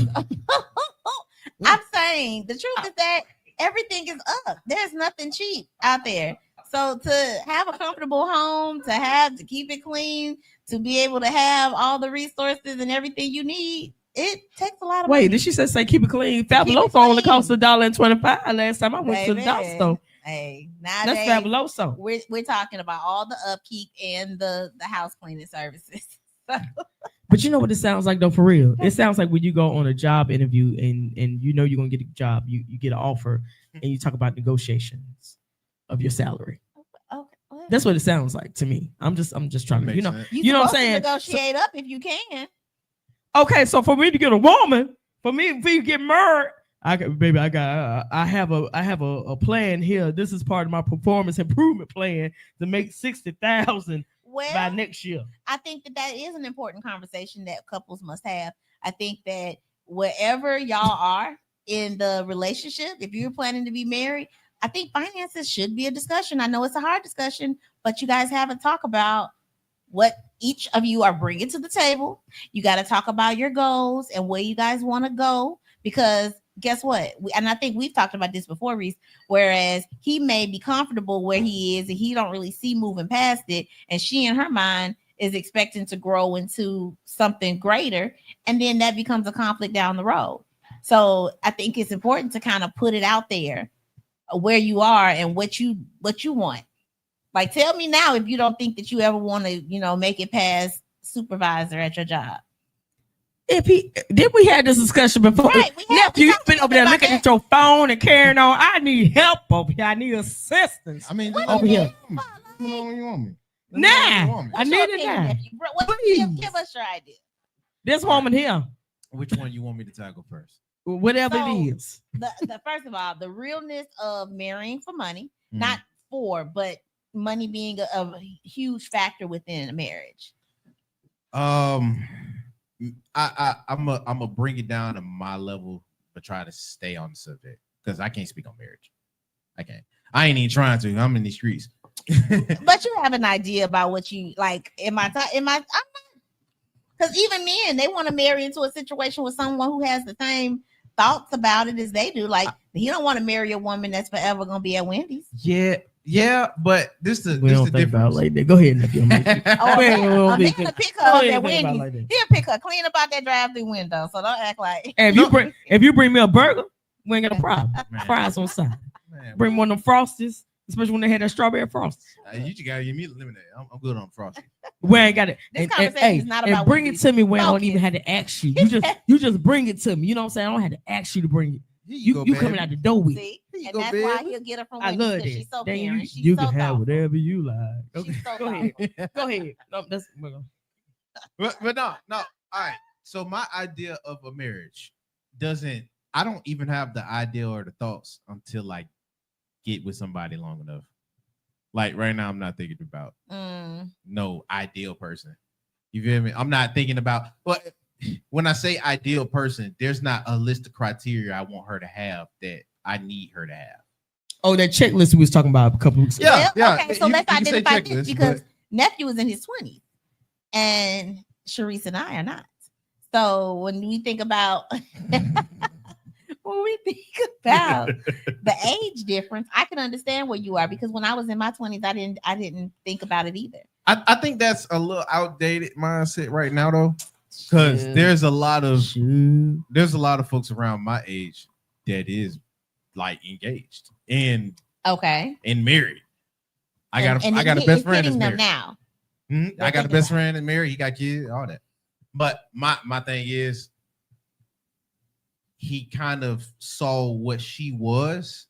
I'm saying the truth is that everything is up. There's nothing cheap out there. So to have a comfortable home, to keep it clean, to be able to have all the resources and everything you need, it takes a lot of wait, money. did she say keep it clean? Keep it Fabuloso only clean. cost $1.25 last time I went to the Baby. dollar store. Hey, That's nowadays Fabuloso. we're talking about all the upkeep and the house cleaning services. But you know what it sounds like though, for real? It sounds like when you go on a job interview and you know you're gonna get a job, you get an offer and you talk about negotiations of your salary. Okay. That's what it sounds like to me. I'm just trying to, Makes sense. you know what I'm saying? Negotiate up if you can. Okay, so for me to get a woman, for you to get married, I have a plan here. This is part of my performance improvement plan to make 60,000 Well, by next year. I think that is an important conversation that couples must have. I think that wherever y'all are in the relationship, if you're planning to be married, I think finances should be a discussion. I know it's a hard discussion, but you guys have to talk about what each of you are bringing to the table. You got to talk about your goals and where you guys want to go, because guess what? And I think we've talked about this before, Reese, whereas he may be comfortable where he is and he don't really see moving past it. And she in her mind is expecting to grow into something greater. And then that becomes a conflict down the road. So I think it's important to kind of put it out there where you are and what you want. Like, tell me now if you don't think that you ever want to, make it past supervisor at your job. Did we had this discussion before? Right, we have. Nephew, We you've talked been over there about looking that. at your phone and carrying on. I need help over here. I need assistance. I mean, over here. Let me know when you want me. Nah, I What's need your it opinion, now. nephew? Please. Give us your idea. This woman here, Which one you want me to tackle first? whatever So- it is. The first of all, the realness of marrying for money, Mhm. not for, but money being a huge factor within a marriage. I'm gonna bring it down to my level, but try to stay on the subject because I can't speak on marriage. I can't. I ain't even trying to. I'm in the streets. But you have an idea about what you like. I'm not, because even men, they want to marry into a situation with someone who has the same thoughts about it as they do. Like, he don't want to marry a woman that's forever gonna be at Wendy's. Yeah, but this the We don't the think about difference. it like that. Go ahead, nephew. Oh, We a ain't man gonna be will think- pick we her up ain't at think about it Wendy's. like that. He'll pick her clean about that drive-through window. So don't act like. And if you bring me a burger, we ain't got a problem. Man. Fries on side. Man, Bring one of them Frosties, especially when they had that strawberry Frosties. you just gotta give me the lemonade. I'm good on frosty. We ain't got it. This conversation is not about bring it Wendy's. to me when I don't Focus. even have to ask you. You just bring it to me. You know what I'm saying? I don't have to ask you to bring it. You coming out the door with. See, Here you and go, that's why baby. he'll get her from I Wendy's love because that. she's so Then caring. you She's you so can have thoughtful. whatever you like. Okay, She's so go ahead. Go ahead. No, that's But no. All right. So my idea of a marriage I don't even have the idea or the thoughts until like get with somebody long enough. Like right now, I'm not thinking about no ideal person. You feel me? I'm not thinking about, but when I say ideal person, there's not a list of criteria I want her to have that I need her to have. Oh, that checklist we was talking about a couple weeks ago. Well, okay, so You- let's you can say identify checklist, this because but- nephew is in his 20s and Sharice and I are not. So when we think about the age difference, I can understand where you are because when I was in my 20s, I didn't think about it either. I think that's a little outdated mindset right now though, because there's a lot of folks around my age that is like engaged and married. I got a best friend that's married now. I got a best friend that's married. He got kids, all that. But my thing is, he kind of saw what she was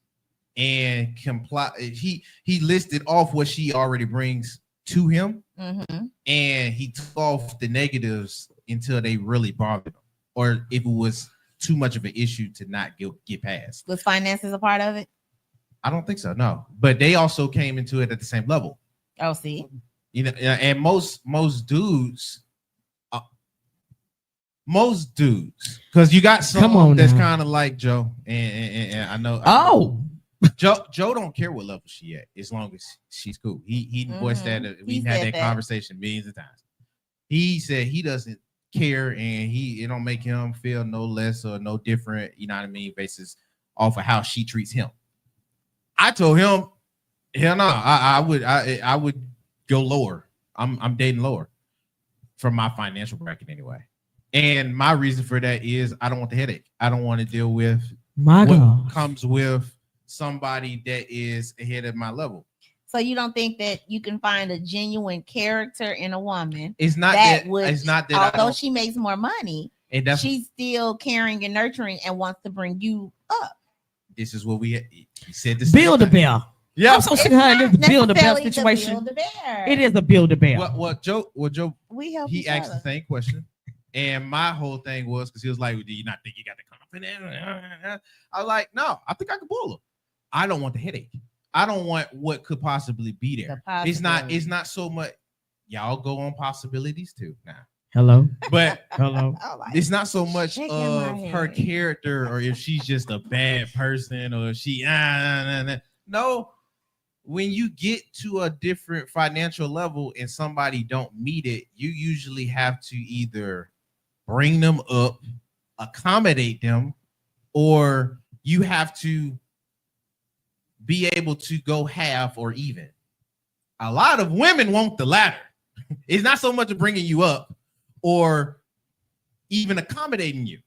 and he listed off what she already brings to him, and he took off the negatives until they really bothered him, or if it was too much of an issue to not get past. Was finances a part of it? I don't think so, no. But they also came into it at the same level. Oh, see, You know, and most dudes, because you got some that's kind of like Joe, and I know. Joe don't care what level she at as long as she's cool. He voiced that. We had that conversation millions of times. He said he doesn't care, and it don't make him feel no less or no different. You know what I mean? Basis off of how she treats him. I told him, hell no, I would go lower. I'm dating lower from my financial bracket anyway. And my reason for that is I don't want the headache. I don't want to deal with what comes with somebody that is ahead of my level. So you don't think that you can find a genuine character in a woman? It's not that although she makes more money, and she's still caring and nurturing and wants to bring you up. This is what we said. This Build-A-Bear. Yeah, I'm so sick of her in this Build-A-Bear situation. It is a Build-A-Bear. What Joe? He asked the same question, and my whole thing was because he was like, "Do you not think you got the confidence?" I was like, "No, I think I can pull him. I don't want the headache. I don't want what could possibly be there. It's not so much. Y'all go on possibilities too now. Hello, but hello. It's not so much of her character or if she's just a bad person or if she no. When you get to a different financial level and somebody don't meet it, you usually have to either bring them up, accommodate them, or you have to be able to go half or even. A lot of women want the latter. It's not so much of bringing you up or even accommodating you.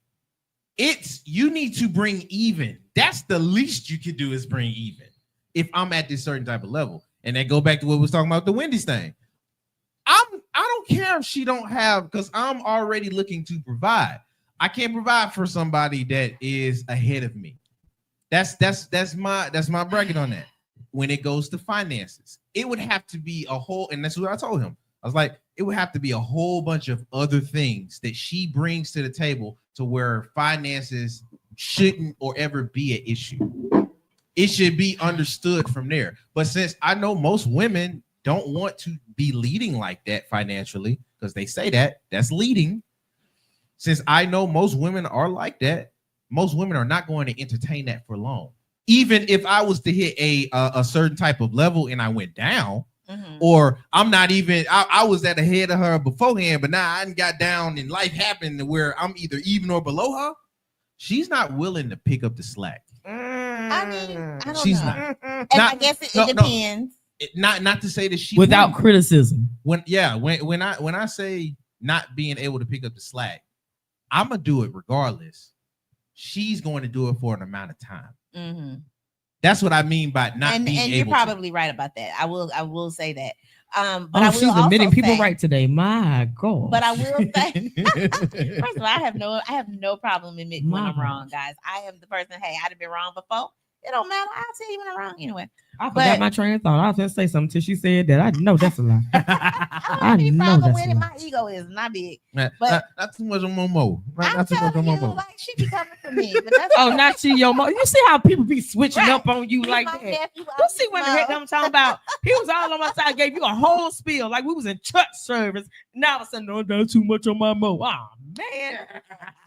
It's you need to bring even. That's the least you can do is bring even. If I'm at this certain type of level, and then go back to what we was talking about the Wendy's thing. I don't care if she don't have, because I'm already looking to provide. I can't provide for somebody that is ahead of me. That's my bracket on that. When it goes to finances, it would have to be a whole, and that's what I told him. I was like, it would have to be a whole bunch of other things that she brings to the table to where finances shouldn't or ever be an issue. It should be understood from there. But since I know most women don't want to be leading like that financially, because they say that's leading. Since I know most women are like that, most women are not going to entertain that for long. Even if I was to hit a certain type of level and I went down, or I'm not even, I was at the head of her beforehand, but now I got down and life happened where I'm either even or below her, she's not willing to pick up the slack. I mean, I don't She's know. not. I guess it depends. Not to say that she without criticism. When I say not being able to pick up the slack, I'm gonna do it regardless. She's going to do it for an amount of time. That's what I mean by not being able. And you're probably right about that. I will say that. But I will she's also admitting people say, right today. My God. But I will say, first of all, I have no problem admitting when I'm wrong, guys. I am the person. Hey, I'd have been wrong before. It don't matter. I'll tell you when I'm wrong anyway. I forgot my train of thought. I was going to say something till she said that. I know that's a lie. I don't have any problem with it. My ego is not big. But not too much on Momo. I'm telling you, like she be coming for me. But that's not you, yo, Mo. You see how people be switching up on you like that? Nephew, You see what the heck I'm talking about? He was all on my side, gave you a whole spiel like we was in church service. Now all of a sudden, no, that's too much on my Mo. Oh man,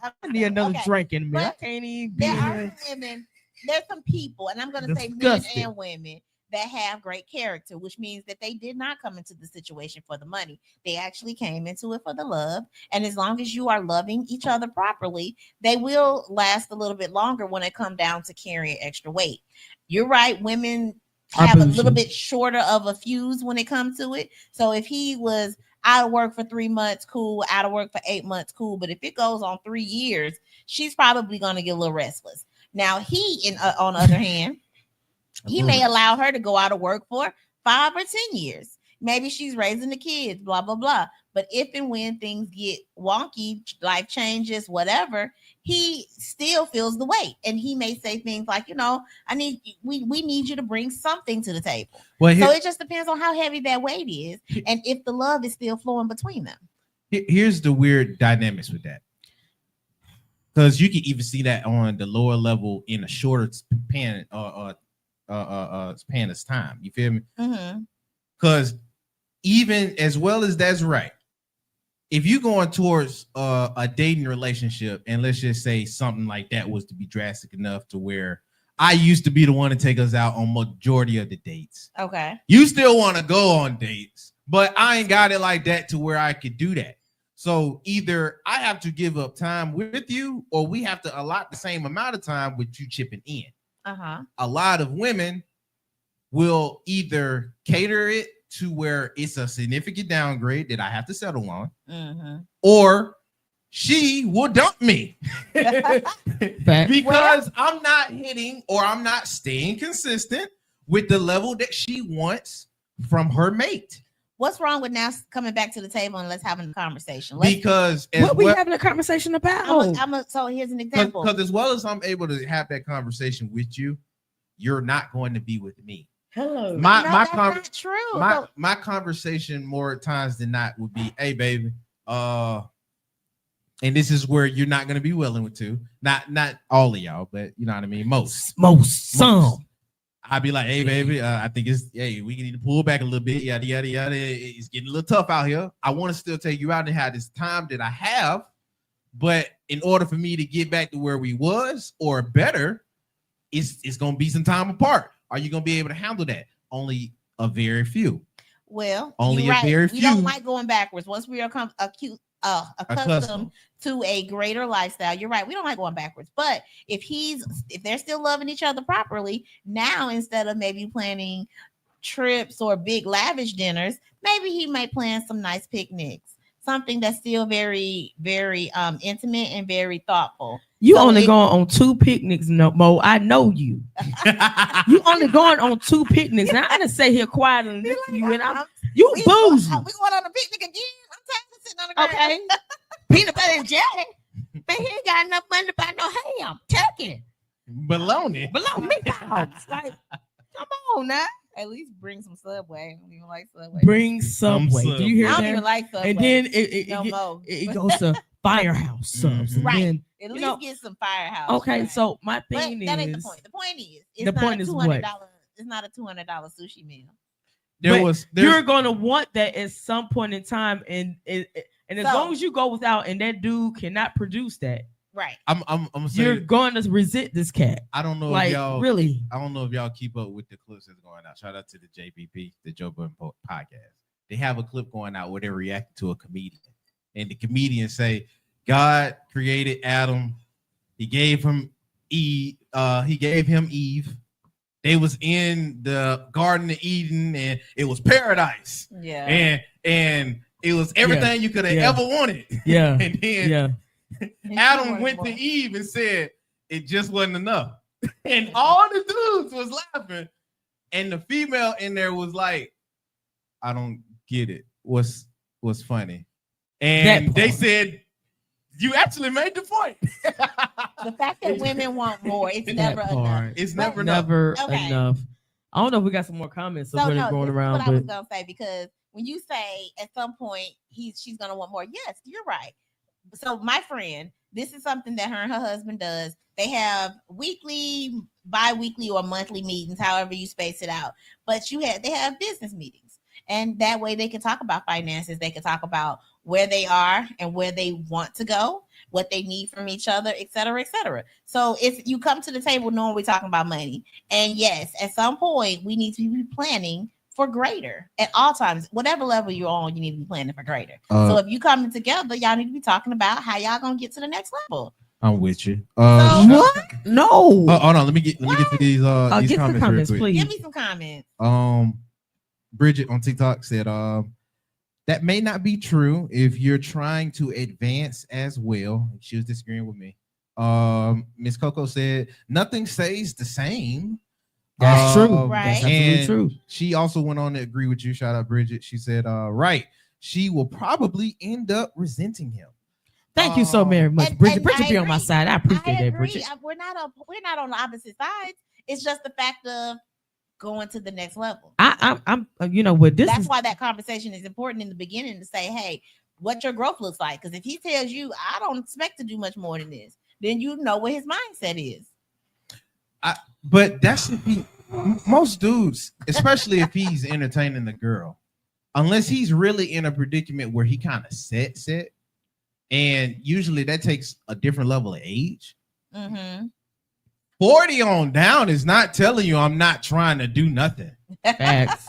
I need another drink in me. I can't even. There are women. There's some people, and I'm going to say men and women that have great character, which means that they did not come into the situation for the money. They actually came into it for the love. And as long as you are loving each other properly, they will last a little bit longer when it comes down to carrying extra weight. You're right. Women have a little bit shorter of a fuse when it comes to it. So if he was out of work for 3 months, cool. Out of work for 8 months, cool. But if it goes on 3 years, she's probably going to get a little restless. Now, on the other hand, he may allow her to go out of work for 5 or 10 years. Maybe she's raising the kids, blah, blah, blah. But if and when things get wonky, life changes, whatever, he still feels the weight. And he may say things like, we need you to bring something to the table. Well, so it just depends on how heavy that weight is and if the love is still flowing between them. Here's the weird dynamics with that. Because you can even see that on the lower level in a shorter span of time. You feel me? Because even as well as that's right, if you're going towards a dating relationship, and let's just say something like that was to be drastic enough to where I used to be the one to take us out on majority of the dates. Okay. You still want to go on dates, but I ain't got it like that to where I could do that. So either I have to give up time with you, or we have to allot the same amount of time with you chipping in. A lot of women will either cater it to where it's a significant downgrade that I have to settle on, or she will dump me because I'm not hitting or I'm not staying consistent with the level that she wants from her mate. What's wrong with now coming back to the table and let's have a conversation? Because what we having a conversation about? So here's an example. Because as well as I'm able to have that conversation with you, you're not going to be with me. Hello. That's not true. My conversation more times than not would be, hey baby, and this is where you're not going to be willing to. Not all of y'all, but you know what I mean. Most. Some. I'd be like, hey, baby, I think we need to pull back a little bit. Yada, yada, yada. It's getting a little tough out here. I want to still take you out and have this time that I have. But in order for me to get back to where we was or better, it's going to be some time apart. Are you going to be able to handle that? Only a very few. Well, only a very few. We don't like going backwards. Once we are accustomed to a greater lifestyle, you're right, we don't like going backwards. But if they're still loving each other properly, now instead of maybe planning trips or big lavish dinners, maybe he might plan some nice picnics, something that's still very, very intimate and very thoughtful. You only going on 2 picnics, no Mo. I know you. You only going on 2 picnics. Now I just sit here quiet and listen to you, and you boozy. We going on a picnic again. I'm tired of sitting on the ground. Okay. Peanut butter and jelly. Man, he ain't got enough money to buy no ham, turkey, bologna, meatballs. Like, come on now. At least bring some Subway. I don't even like Subway. Bring Subway. Do you hear that? I don't even like Subway. And then it goes to Firehouse subs. Right. Then, at least get some Firehouse. Okay, right. So my thing that ain't the point. The point is, it's not a $200 sushi meal. You're gonna want that at some point in time, and as long as you go without, and that dude cannot produce that, right? You're going to resent this cat. I don't know if y'all really. I don't know if y'all keep up with the clips that's going out. Shout out to the JBP, the Joe Budden podcast. They have a clip going out where they react to a comedian, and the comedian say, "God created Adam. He gave him Eve. Eve. They was in the Garden of Eden, and it was paradise. Yeah, and it was everything you could have ever wanted. Yeah, and then Adam went to Eve and said it just wasn't enough, and all the dudes was laughing, and the female in there was like, I don't get it was funny. And That they part. said you actually made the point. The fact that women want more, it's never That enough. part. It's never enough. Never Okay. enough. I don't know if we got some more comments So really no, going this is around, what I was but gonna say, because when you say at some point she's gonna want more, yes, you're right. So my friend, this is something that her and her husband does. They have weekly, bi-weekly, or monthly meetings, however you space it out. But they have business meetings, and that way they can talk about finances. They can talk about where they are and where they want to go, what they need from each other, et cetera, et cetera. So if you come to the table knowing we're talking about money, and yes, at some point we need to be planning for greater at all times. Whatever level you're on, you need to be planning for greater. So if you coming together, y'all need to be talking about how y'all gonna get to the next level. I'm with you. what? No. Hold on. Let me get to these Get comments, the comments, real quick. Give please. me some comments. Bridget on TikTok said, that may not be true if you're trying to advance as well. She was disagreeing with me. Miss Coco said, nothing stays the same. That's true. Right. That's absolutely And true. she also went on to agree with you. Shout out, Bridget. She said, right. She will probably end up resenting him. Thank you so very much, And- Bridget. and Bridget I be on my agree. side. I appreciate I that, agree. Bridget. We're not on the opposite sides. It's just the fact of going to the next level. I'm you know what this That's is. why that conversation is important in the beginning, to say, hey, what your growth looks like. Because if he tells you, I don't expect to do much more than this, then you know what his mindset is. But that's if he, most dudes, especially if he's entertaining the girl, unless he's really in a predicament where he kind of set, and usually that takes a different level of age. Mm-hmm. 40 on down is not telling you I'm not trying to do nothing. Facts.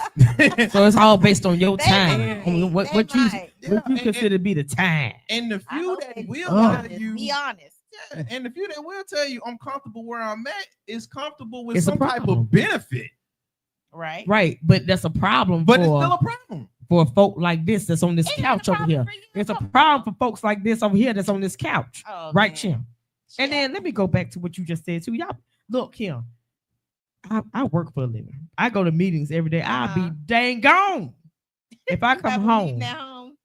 So it's all based on your They time, might. on what They you might. consider to be the time. And the I few hope that they will Oh. tell be you, honest. yeah, and the few that will tell you I'm comfortable where I'm at is comfortable with It's a some type problem. of benefit, Right. Right, but that's a problem but it's for still a problem. folk like this that's on this It ain't couch a over problem here. for you. It's a problem for folks like this over here that's on this couch. Oh, Right, man. Kim? And then let me go back to what you just said too. Y'all, look, Kim, I work for a living. I go to meetings every day. I'll Uh-huh. be dang gone if I You come have a home meeting at home.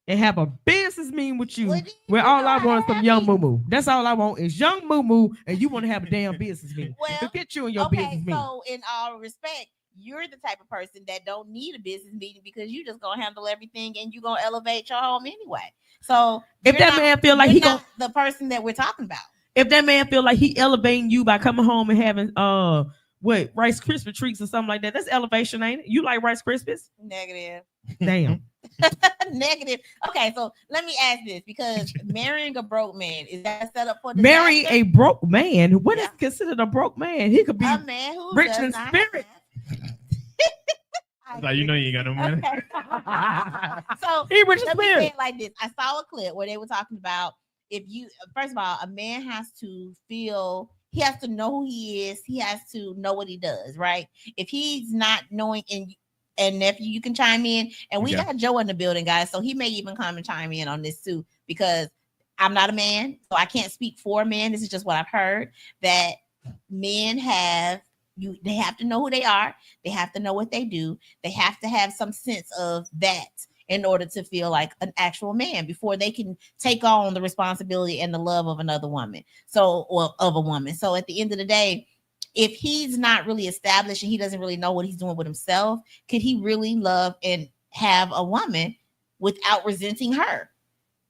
and have a business meeting with you, Well, then where you all know I how want is to some have young moo meetings. moo. That's all I want is young moo moo, and you want to have a damn business meeting. Well, Forget you and your business Okay, meeting. so in all respect, you're the type of person that don't need a business meeting, because you just gonna handle everything and you're gonna elevate your home anyway. So If you're that man feel like you're he not the person that we're talking about. if that man feel like he elevating you by coming home and having what Rice Krispie treats or something like that, that's elevation, ain't it? You like Rice Krispies? Negative. Damn. Negative. Okay, so let me ask this, because marrying a broke man, is that set up for Marrying disaster? a broke man. What is Yeah. considered a broke man? He could be A man who rich does in not spirit. have- Like, you know, you ain't got no money. Okay. So he rich in let me say spirit. it like this. I saw a clip where they were talking about, if you, first of all, a man has to feel, he has to know who he is. He has to know what he does, right? If he's not knowing, and nephew, you can chime in. And we Okay. got Joe in the building, guys. So he may even come and chime in on this too, because I'm not a man, so I can't speak for men. This is just what I've heard, that men they have to know who they are. They have to know what they do. They have to have some sense of that in order to feel like an actual man before they can take on the responsibility and the love of another woman. Or of a woman. So at the end of the day, if he's not really established and he doesn't really know what he's doing with himself, could he really love and have a woman without resenting her?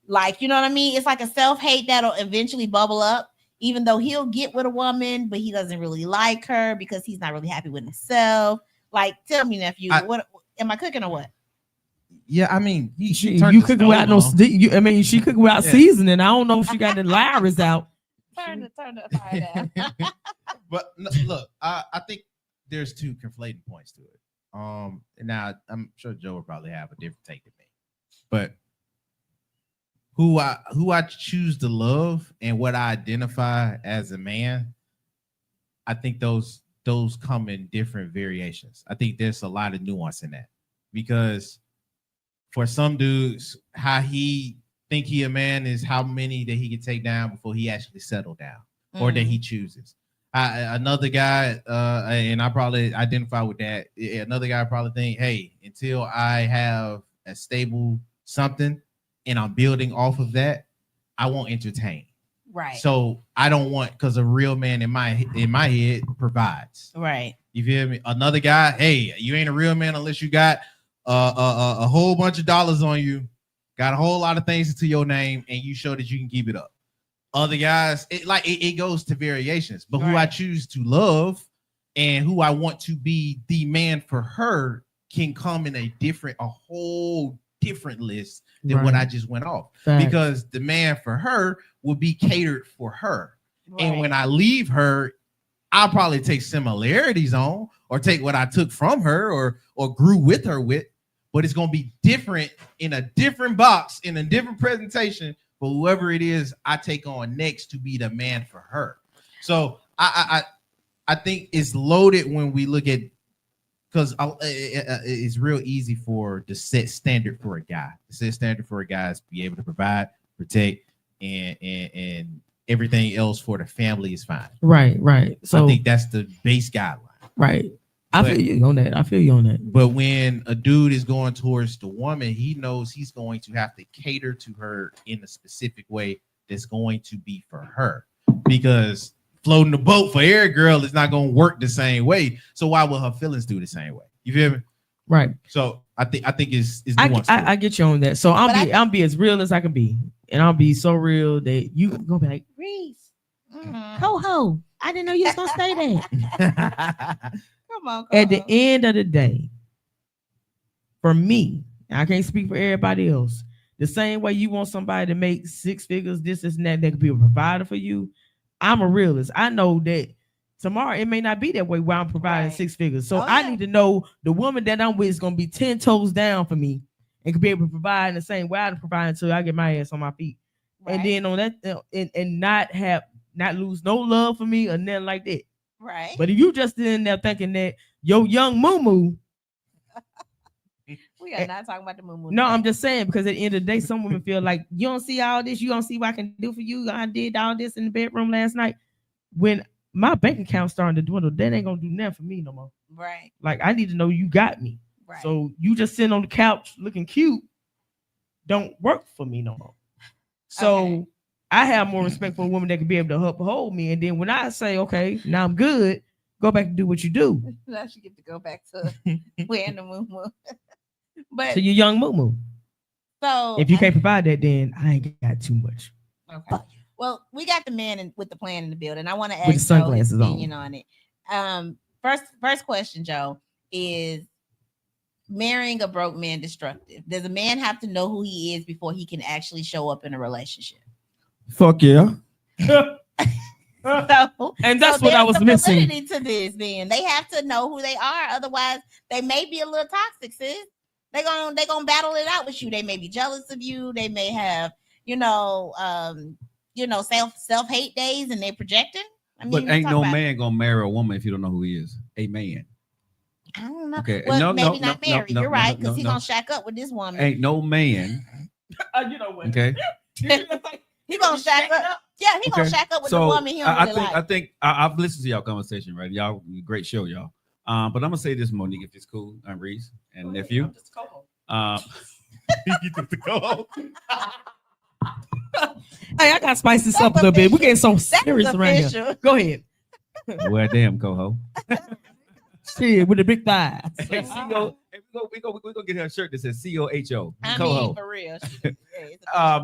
Like, you know what I mean? It's like a self-hate that'll eventually bubble up. Even though he'll get with a woman, but he doesn't really like her because he's not really happy with himself. Like, tell me, nephew, what am I cooking or what? Yeah, I mean, You could go out she could go out seasoning. I don't know if she got the Lyrus out. Turn the fire down. But look, I think there's two conflating points to it. Now I'm sure Joe will probably have a different take than me, but who I choose to love and what I identify as a man, I think those come in different variations. I think there's a lot of nuance in that, because for some dudes, how he think he a man is how many that he can take down before he actually settle down or that he chooses. Another guy, and I probably identify with that. Another guy probably think, hey, until I have a stable something and I'm building off of that, I won't entertain. Right. So I don't want, because a real man in my head provides. Right. You feel me? Another guy, hey, you ain't a real man unless you got a whole bunch of dollars on you, got a whole lot of things into your name, and you show that you can keep it up. Other guys, it goes to variations, but who I choose to love and who I want to be the man for her can come in a whole different list than what I just went off. Facts. Because the man for her will be catered for her. And when I leave her, I'll probably take similarities on or take what I took from her or grew with her with, but it's going to be different in a different box, in a different presentation for whoever it is I take on next to be the man for her. So I think it's loaded when we look at, because it's real easy to set standard for a guy. To set standard for a guy is be able to provide, protect, and everything else for the family is fine. Right. So I think that's the base guideline. Right. I feel you on that. But when a dude is going towards the woman, he knows he's going to have to cater to her in a specific way that's going to be for her. Because floating the boat for every girl is not going to work the same way. So why will her feelings do the same way? You feel me? Right. So I think it's I get you on that. So I'll be as real as I can be, and I'll be so real that you can go back. Reese, ho, I didn't know you was gonna say that. Come on. At the end of the day, for me, I can't speak for everybody else. The same way you want somebody to make six figures, this and that can be a provider for you. I'm a realist. I know that tomorrow it may not be that way where I'm providing six figures. So I need to know the woman that I'm with is going to be 10 toes down for me and can be able to provide in the same way I'm providing until I get my ass on my feet. Right. And then on that, and not lose no love for me or nothing like that. Right. But if you just in there thinking that your young moo we are not talking about the moo. No, I'm just saying, because at the end of the day, some women feel like you don't see all this, you don't see what I can do for you. I did all this in the bedroom last night. When my bank account starting to dwindle, that ain't gonna do nothing for me no more. Right. Like, I need to know you got me. Right. So you just sitting on the couch looking cute don't work for me no more. So I have more respect for a woman that can be able to uphold me. And then when I say, okay, now I'm good, go back and do what you do. Now she get to go back to wearing the moo. But to your young moo. So if you can't provide that, then I ain't got too much. Okay. Well, we got the man with the plan in the building. I want to ask with the sunglasses Joe his opinion on it. First question, Joe, is marrying a broke man destructive? Does a man have to know who he is before he can actually show up in a relationship? Fuck yeah. And that's what I was missing. To this, then they have to know who they are. Otherwise, they may be a little toxic, sis. They gonna battle it out with you. They may be jealous of you. They may have, self-hate days, and they're projecting. I mean, but ain't no man gonna marry a woman if you don't know who he is. A man. I don't know. Okay. Well, maybe not marry. You're right, because he's gonna shack up with this woman. Ain't no man. You know what? Okay. He gonna shack up. Yeah, he gonna shack up with the woman he don't really like. I think I've listened to y'all conversation, right? Y'all, great show, y'all. But I'm gonna say this, Monique, if it's cool, and Reese and nephew. I'm just co-host. You took the co-host. Hey, I got to spice this up a little bit. We're getting so serious around here. Go ahead. Well, damn, co-host. Shit, with the big thighs. We're gonna get her a shirt that says COHO. I mean, for real.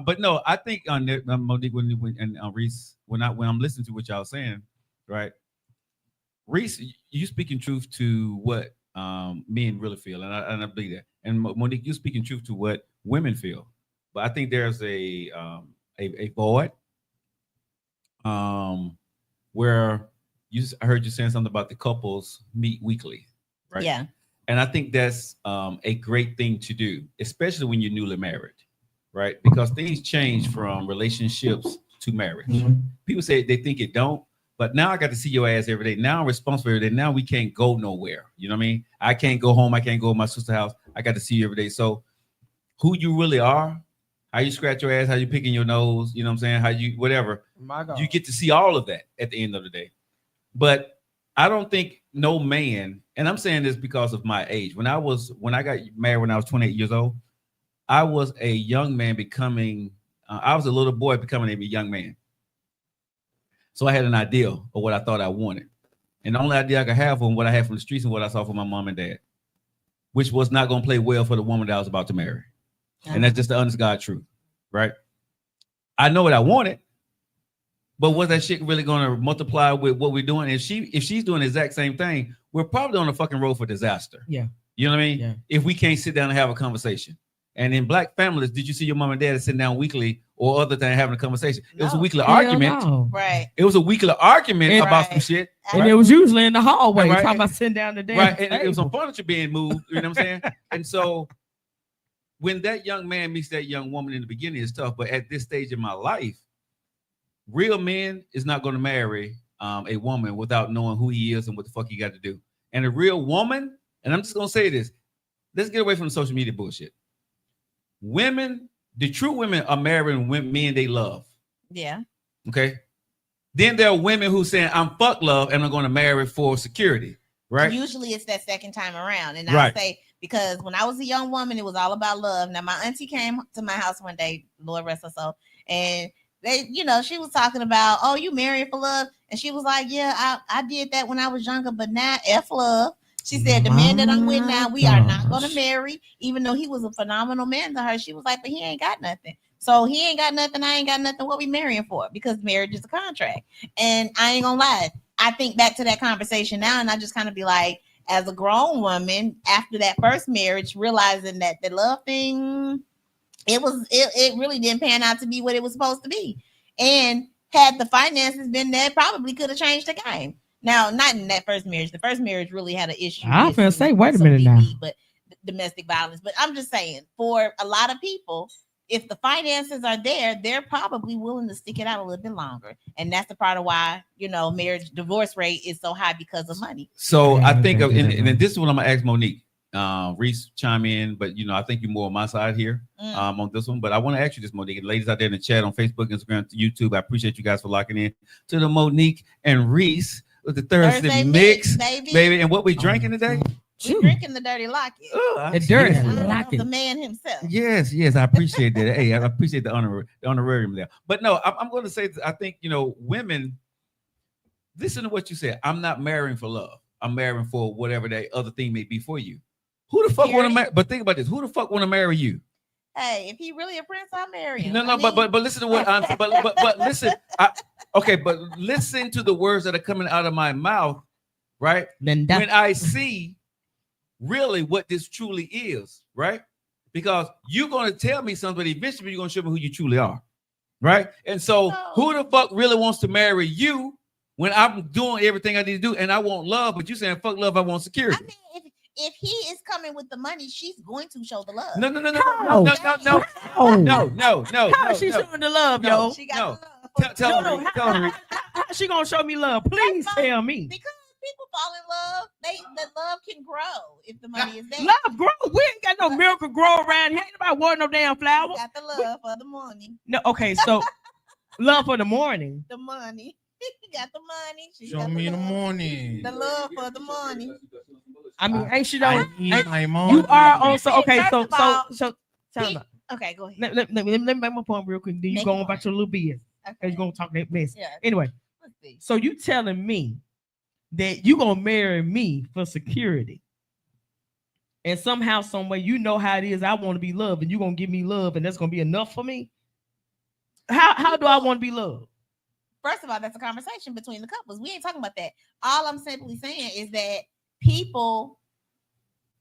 But no, I think on Monique and Reese, when I'm listening to what y'all saying, right? Reese, you speaking truth to what men really feel, and I believe that. And Monique, you speaking truth to what women feel. But I think there's a void where I heard you saying something about the couples meet weekly, right? Yeah. And I think that's a great thing to do, especially when you're newly married, right? Because things change from relationships to marriage. Mm-hmm. People say they think it don't, but now I got to see your ass every day. Now I'm responsible every day. Now we can't go nowhere. You know what I mean? I can't go home. I can't go to my sister's house. I got to see you every day. So who you really are, how you scratch your ass, how you picking your nose, you know what I'm saying? How you, whatever. My God. You get to see all of that at the end of the day. But I don't think no man, and I'm saying this because of my age. When I got married when I was 28 years old, I was a young man becoming. I was a little boy becoming a young man. So I had an idea of what I thought I wanted, and the only idea I could have was what I had from the streets and what I saw from my mom and dad, which was not going to play well for the woman that I was about to marry. And that's just the honest God truth, right? I know what I wanted, but was that shit really going to multiply with what we're doing? If she's doing the exact same thing, we're probably on a fucking road for disaster. Yeah. You know what I mean? Yeah. If we can't sit down and have a conversation. And in black families, did you see your mom and dad sitting down weekly or other than having a conversation? It was a weekly argument. No. Right. It was a weekly argument And- about some shit. And it was usually in the hallway, Right. talking about sitting down the damn Right. And it was table. some furniture being moved. You know what I'm saying? And so when that young man meets that young woman in the beginning, it's tough. But at this stage in my life, real men is not going to marry a woman without knowing who he is and what the fuck he got to do. And a real woman, and I'm just going to say this, let's get away from the social media bullshit. Women, the true women are marrying men they love. Yeah. Okay. Then there are women who saying, I'm fuck love and I'm going to marry for security. Right. Usually it's that second time around. And Right. I say, because when I was a young woman, it was all about love. Now, my auntie came to my house one day, Lord rest her soul, and they, she was talking about, oh, you married for love. And she was like, yeah, I did that when I was younger, but now F love. She said, the man that I'm with now, we are not going to marry, even though he was a phenomenal man to her. She was like, but he ain't got nothing. So he ain't got nothing. I ain't got nothing. What we marrying for? Because marriage is a contract. And I ain't gonna lie. I think back to that conversation now, and I just kind of be like, as a grown woman, after that first marriage, realizing that the love thing, it really didn't pan out to be what it was supposed to be. And had the finances been there, probably could have changed the game. Now, not in that first marriage. The first marriage really had an issue. I was with gonna some- say, wait a some minute now. DV, but domestic violence. But I'm just saying, for a lot of people, if the finances are there, they're probably willing to stick it out a little bit longer. And that's the part of why, marriage divorce rate is so high because of money. So Yeah, I think, okay, and this is what I'm gonna ask Monique. Reese chime in, but I think you're more on my side here on this one. But I want to ask you this, Monique, and ladies out there in the chat on Facebook, Instagram, YouTube. I appreciate you guys for locking in to the Monique and Reese with the Thursday mix, baby. And what we drinking today? We're drinking the Dirty Locket. The Dirty The Locket. man himself. Yes, I appreciate that. Hey, I appreciate the honorarium there. But no, I'm going to say, I think, women, listen to what you said. I'm not marrying for love. I'm marrying for whatever that other thing may be for you. Who the fuck want to marry? But think about this. Who the fuck want to marry you? Hey, if he really a prince, I'll marry him. No, but listen to what I'm. But listen. But listen to the words that are coming out of my mouth, right? When I see really what this truly is, right? Because you're going to tell me something, but eventually you're going to show me who you truly are, right? And so, who the fuck really wants to marry you when I'm doing everything I need to do and I want love, but you saying fuck love, I want security? I mean, if he is coming with the money, she's going to show the love. No. How is she showing the love, yo? She got the love. Tell her. How she gonna show me love? Please tell me. Because people fall in love, the love can grow if the money is there. Love grow. We ain't got no miracle grow around here. Ain't nobody want no damn flowers. Got the love for the money. No, okay, so love for the morning. The money. He got the money. She Show got me in the love. morning. The love for the money. I mean, ain't she don't? My You are on. So okay, First so of all, tell me. Okay, go ahead. Let me make my point real quick. Then you Make go it on about your little business. Okay. You gonna talk that mess. Yeah. Anyway, Let's see. so you telling me that you gonna marry me for security, and somehow, some way, you know how it is. I want to be loved, and you gonna give me love, and that's gonna be enough for me. How do I want to be loved? First of all, that's a conversation between the couples. We ain't talking about that. All I'm simply saying is that people,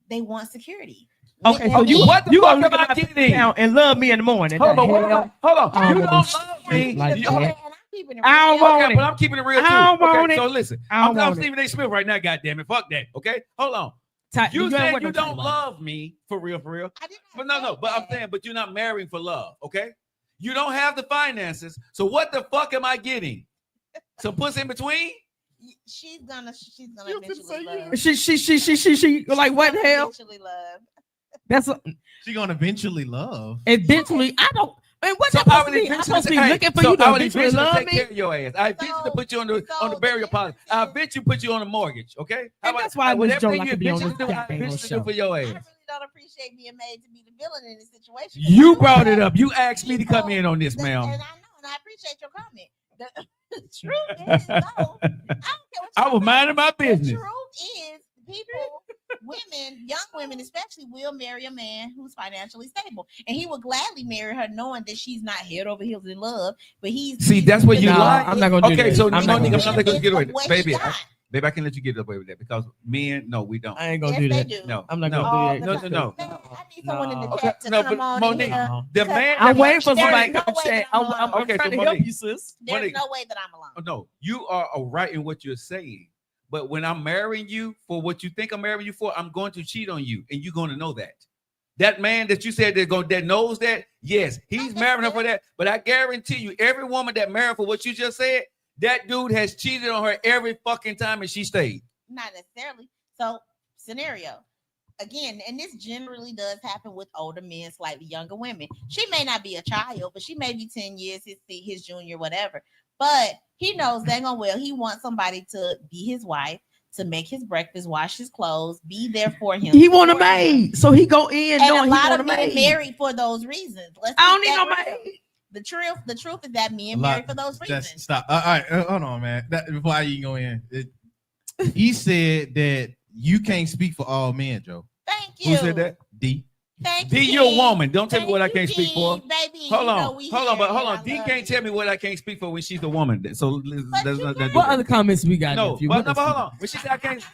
they want security. Okay, so you What the you fuck gonna look am I at my getting? account and love me in the morning. Hold The on. hell? You don't wanna love me. like You- that. okay, And I'm keeping it I don't real. want it. but I'm keeping it real too. I don't want Okay, it. so listen, I don't I'm want it. Stephen A. Smith right now. Goddamn it, fuck that. Okay, hold on. You ain't said want you no don't title. love me for real. I did But not no. say But I'm that. saying, but you're not marrying for love. Okay, you don't have the finances. So what the fuck am I getting? Some pussy in between? She's gonna You can say eventually love. She like what the hell? Eventually love. That's She gonna eventually love. eventually. I don't. Man, what So that I supposed to would be? I'm eventually supposed to be hey, looking for so you to I would eventually eventually love take me? care of your ass. I eventually put you on the burial policy. I eventually put you on the mortgage. Okay. And that's why Miss whatever Joe you like to be on eventually this do, I goddamn eventually show. do for your I ass. really don't appreciate being made to be the villain in this situation. You I brought know it that. up. You asked me to come So, in on this, and ma'am. I know, and I appreciate your comment. The truth is, though, I don't care what I y'all was say. minding my The business. truth is, people, women, young women especially, will marry a man who's financially stable, and he will gladly marry her, knowing that she's not head over heels in love. But See, that's what you No, like. I'm not gonna do Okay, that. so I'm not Monique, gonna I'm do not that. gonna get away with What it, he baby. got. Baby, I can let you get away with that because men, no, we don't. I ain't gonna Yes, do they that. do. No, I'm not no, gonna do All that. the no. time. Man, I need someone in the No. chat to No, come but on Monique, here. the Because man. I'm there- waiting for there's somebody to no come way chat. that I'm I'm alone. Okay, trying so to help Monique. you, sis. There's Monique. no way that I'm alone. No, you are right in what you're saying. But when I'm marrying you for what you think I'm marrying you for, I'm going to cheat on you, and you're going to know that. That man that you said that knows that, yes, he's marrying her for that. But I guarantee you, every woman that married for what you just said, that dude has cheated on her every fucking time, and she stayed. Not necessarily. So, scenario. Again, and this generally does happen with older men, slightly younger women. She may not be a child, but she may be 10 years his junior, whatever. But he knows dang on well he wants somebody to be his wife, to make his breakfast, wash his clothes, be there for him. He want a support him. maid, so he go in And a knowing he lot want a of men maid. marry for those reasons. I don't need no maid. The truth is that men A lot- marry for those reasons. Stop. All right, hold on, man. Before I even go in, he said that you can't speak for all men, Joe. Thank you. Who said that? D. Thank you. D, you're a King. woman. Don't tell me Thank what I you, can't speak for. King, baby. Hold You on, know we hold here, on, but hold and on. I D love can't you. tell me what I can't speak for when she's a woman. So let's you not can. do What that. other comments we got? No, nephew? but, What no, but else? hold on. When she said I can't,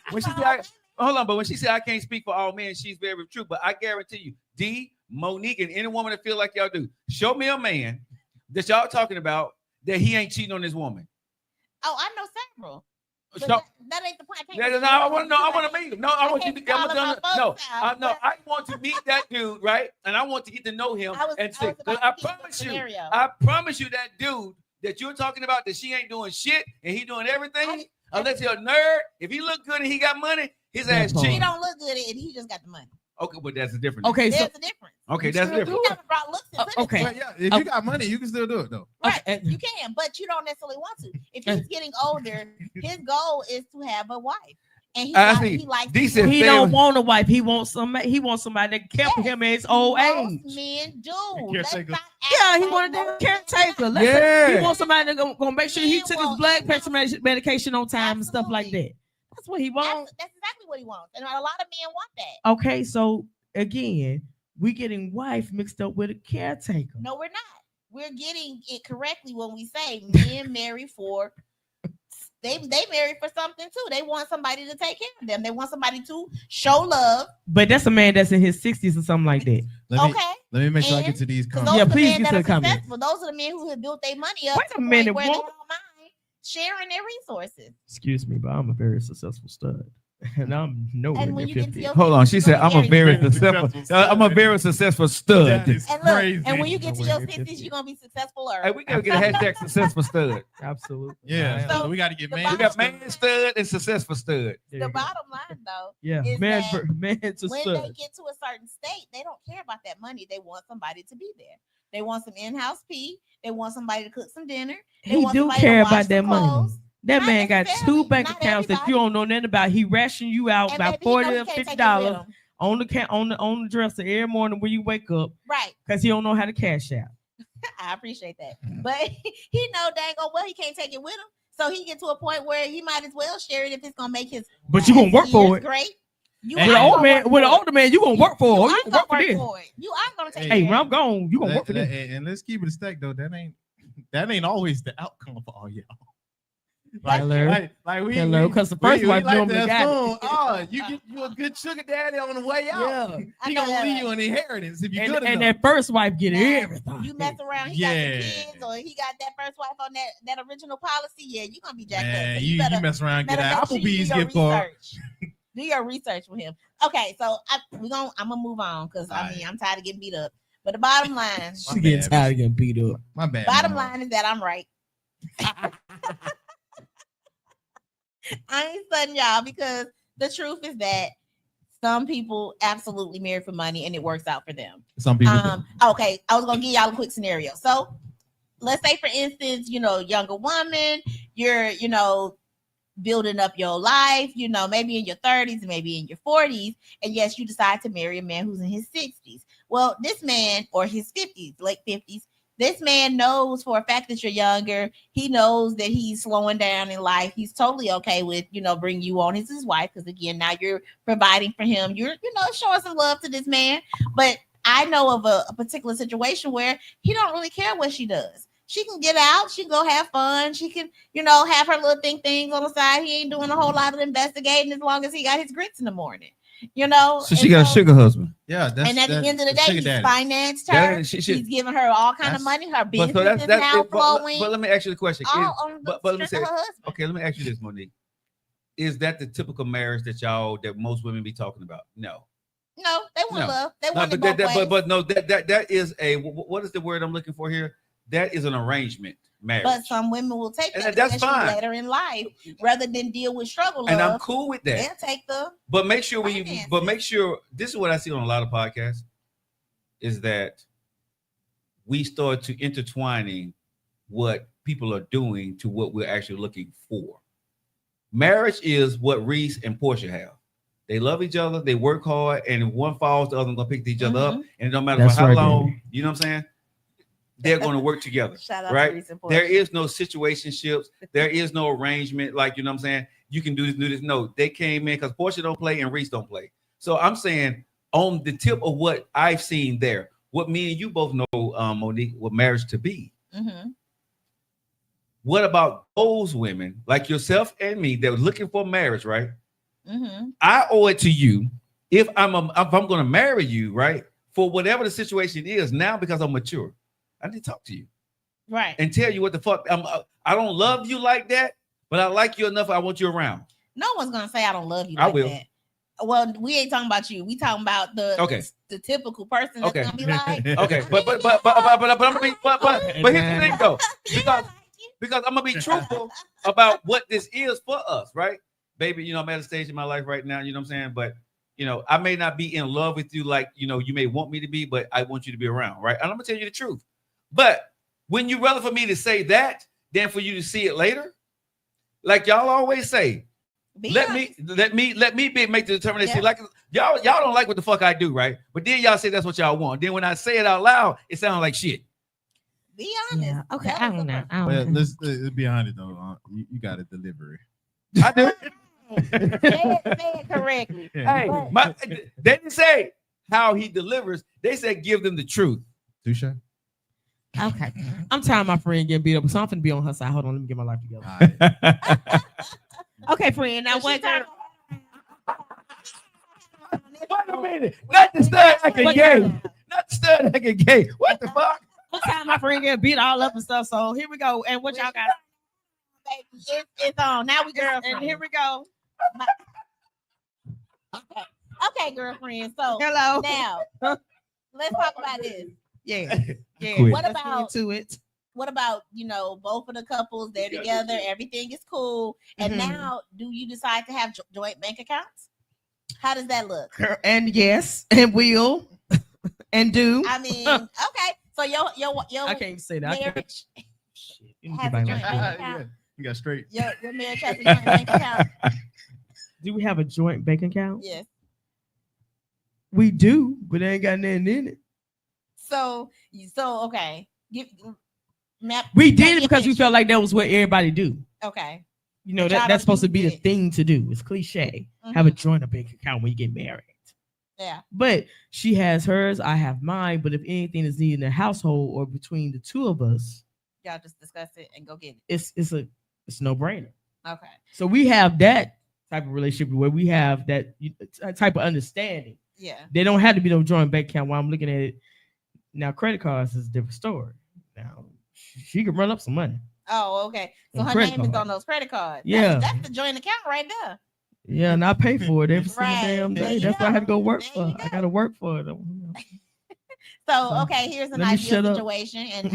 hold on, but when she said I can't speak for all men, she's very true. But I guarantee you, D, Monique, and any woman that feel like y'all do, show me a man that y'all talking about that he ain't cheating on his woman. Oh, I know several. But Stop. that ain't the point. I Yeah, can't no, I want to know. I want to meet him. No, I want you to. can't I'm call gonna, him my no, folks out, no, but- I want to meet that dude, right? And I want to get to know him and see. I was about I to give you a promise you, scenario. I promise you, that dude that you're talking about, that she ain't doing shit and he doing everything. Unless he's a nerd, if he look good and he got money, his That ass part. He cheating. don't look good and he just got the money. Okay, but that's a different. Okay, so There's a difference. Okay, that's You different. never brought looks into this. okay. Well, yeah, if you got money, you can still do it though. Right, Okay. you can, but you don't necessarily want to. If he's getting older, his goal is to have a wife, and he likes. D to said do- He Fair- don't want a wife. He wants somebody. He wants somebody that care for Yes, him in his old most age. men do. Caretaker. Let's not Yeah, act he like wanted a most caretaker. men Let's Yeah. He wants somebody that's gonna make sure he Men took his want- blood pressure medication on time and stuff like Absolutely. that. That's what he wants. That's exactly what he wants, and a lot of men want that. Okay, so again, we getting wife mixed up with a caretaker. No, we're not. We're getting it correctly when we say men marry for. They marry for something too. They want somebody to take care of them. They want somebody to show love. But that's a man that's in his 60s or something like that. Let me make sure I And- get to these Because comments. those Yeah, are the please men get that to are the comments. successful. Those are the men who have built their money up Wait to a the point minute, where they what? don't mind sharing their resources. Excuse me, but I'm a very successful stud. And I'm nowhere And when near you get 50. to your Hold on, she said I'm a very successful successful. stud. I'm a very successful stud. That is And look, crazy. and when you get to Nowhere your near 50s, 50. you're gonna be successful. Hey, we gotta get a hashtag successful stud. Absolutely. Yeah, So, so we got to get the man. We got man stud and successful stud. There The you go. bottom line, though, Yeah, is man, that man to when stud. they get to a certain state, they don't care about that money. They want somebody to be there. They want some in-house pee. They want somebody to cook some dinner. They He want do somebody care to wash about that some money. clothes. That Not man got necessarily. 2 bank Not accounts that you everybody. don't know nothing about. He ration you out And about baby, you know $40 he or can't take it $50 with him. on the dresser every morning when you wake up Right. because he don't know how to cash out. I appreciate that. But he know dang oh well he can't take it with him. So he get to a point where he might as well share it if it's gonna make his But you gonna work for years it. great. You With are an old gonna man, work with an for it. older man, you gonna work for it. You You are gonna gonna work for work this. for it. You are gonna take Hey, care when of I'm gone, you gonna work for Let- this. and let's keep it a stack though. That ain't always the outcome for all y'all. Hello. we Hello, 'cause the first wife like normally to got it. assume, oh, you get you a good sugar daddy on the way out. Yeah. I He know gonna that, leave right? you an inheritance if you And, good and enough. that first wife get Now, everything. You mess around, he got Yeah. some kids, or he got that first wife on that original policy. Yeah, you gonna be jacked up. Man, So you better, mess around, get better an make sure you do Applebee's your gift card. research. Do your research with him. Okay, so I'm gonna move on because I'm tired of getting beat up. But the bottom line, She getting tired of getting beat up. My bad. bottom Mama. line is that I'm right. I ain't studying y'all because the truth is that Some people absolutely marry for money and it works out for them. Some people. don't. Okay, I was gonna give y'all a quick scenario. So let's say, for instance, younger woman, you're, building up your life, maybe in your 30s, maybe in your 40s, and yes, you decide to marry a man who's in his 60s. Well, this man, or his 50s, late 50s, this man knows for a fact that you're younger. He knows that he's slowing down in life. He's totally okay with, bringing you on as his wife, because again, now you're providing for him. You're, showing some love to this man. But I know of a particular situation where he don't really care what she does. She can get out, she can go have fun, she can, have her little things on the side. He ain't doing a whole lot of investigating as long as he got his grits in the morning. So she got a sugar husband. Yeah, and at the end of the day, he's financed her. He's giving her all kind of money. Her business is now flowing. But let me ask you the question. Let me say, okay, let me ask you this, Monique. Is that the typical marriage that most women be talking about? No, they want love. They want it both ways. But no, that is a, what is the word I'm looking for here? That is an arrangement marriage. But some women will take that, and that's fine, later in life, rather than deal with struggle. And I'm cool with that. They'll take the. But make sure this is what I see on a lot of podcasts, is that we start to intertwining what people are doing to what we're actually looking for. Marriage is what Reese and Portia have. They love each other. They work hard, and if one falls, the other one's gonna pick each other up, and it don't matter for how long. Baby. You know what I'm saying? They're going to work together, right? There is no situationships. There is no arrangement. Like, you know what I'm saying? You can do this. No, they came in because Portia don't play and Reese don't play. So I'm saying on the tip of what I've seen there, what me and you both know, Monique, what marriage to be. Mm-hmm. What about those women like yourself and me that were looking for marriage, right? Mm-hmm. I owe it to you if I'm going to marry you, right? For whatever the situation is now, because I'm mature. I need to talk to you, right, and tell you what the fuck. I don't love you like that, but I like you enough. I want you around. No one's gonna say I don't love you. Like that. Well, we ain't talking about you. We talking about the typical person that's gonna be like. Okay, but I'm gonna be but here's the thing though, because I'm gonna be truthful about what this is for us, right, baby? I'm at a stage in my life right now. You know what I'm saying, but. I may not be in love with you like, you may want me to be, but I want you to be around, right? And I'm gonna tell you the truth. But when you rather for me to say that than for you to see it later, like y'all always say, let me make the determination. Yeah. Like y'all don't like what the fuck I do, right? But then y'all say that's what y'all want. Then when I say it out loud, it sounds like shit. Be honest. Yeah. Okay, I don't know. Well, let's be honest though. You got a delivery. I do. say it correctly. Hey, they didn't say how he delivers. They said give them the truth. Touche. Okay. I'm tired of my friend getting beat up, so I'm finna be on her side. Hold on, let me get my life together. Right. Okay, friend. Now what? Wait a minute. Not the stud acting gay. Not the stud acting gay. What the fuck? What time my friend getting beat all up and stuff? So here we go. And what y'all got? Baby, it's on. Now we girlfriend. And here we go. Okay, girlfriend. So hello. Now let's talk about this. Yeah. What about What about both of the couples? They're together. Everything is cool. And now, do you decide to have joint bank accounts? How does that look? And yes, and will, and do. I mean, okay. So your I can't say that. Marriage has a joint bank account. You got straight. Your marriage has a joint bank account. Do we have a joint bank account? Yes. We do, but they ain't got nothing in it. So okay. We did it because we felt like that was what everybody do. Okay. That's supposed to be the thing to do. It's cliche. Have a joint bank account when you get married. Yeah. But she has hers, I have mine. But if anything is needed in the household or between the two of us, y'all just discuss it and go get it. It's a no brainer. Okay. So we have that type of relationship where we have that type of understanding. Yeah. They don't have to be no joint bank account. While I'm looking at it now, credit cards is a different story. Now she can run up some money. Oh, okay. So her name is on those credit cards. Yeah. That's the joint account right there. Yeah, and I pay for it every single Right. damn day. There That's you why I had to go. go work There for you it. I go. gotta work for it. So okay, here's an Let me ideal shut up. situation. And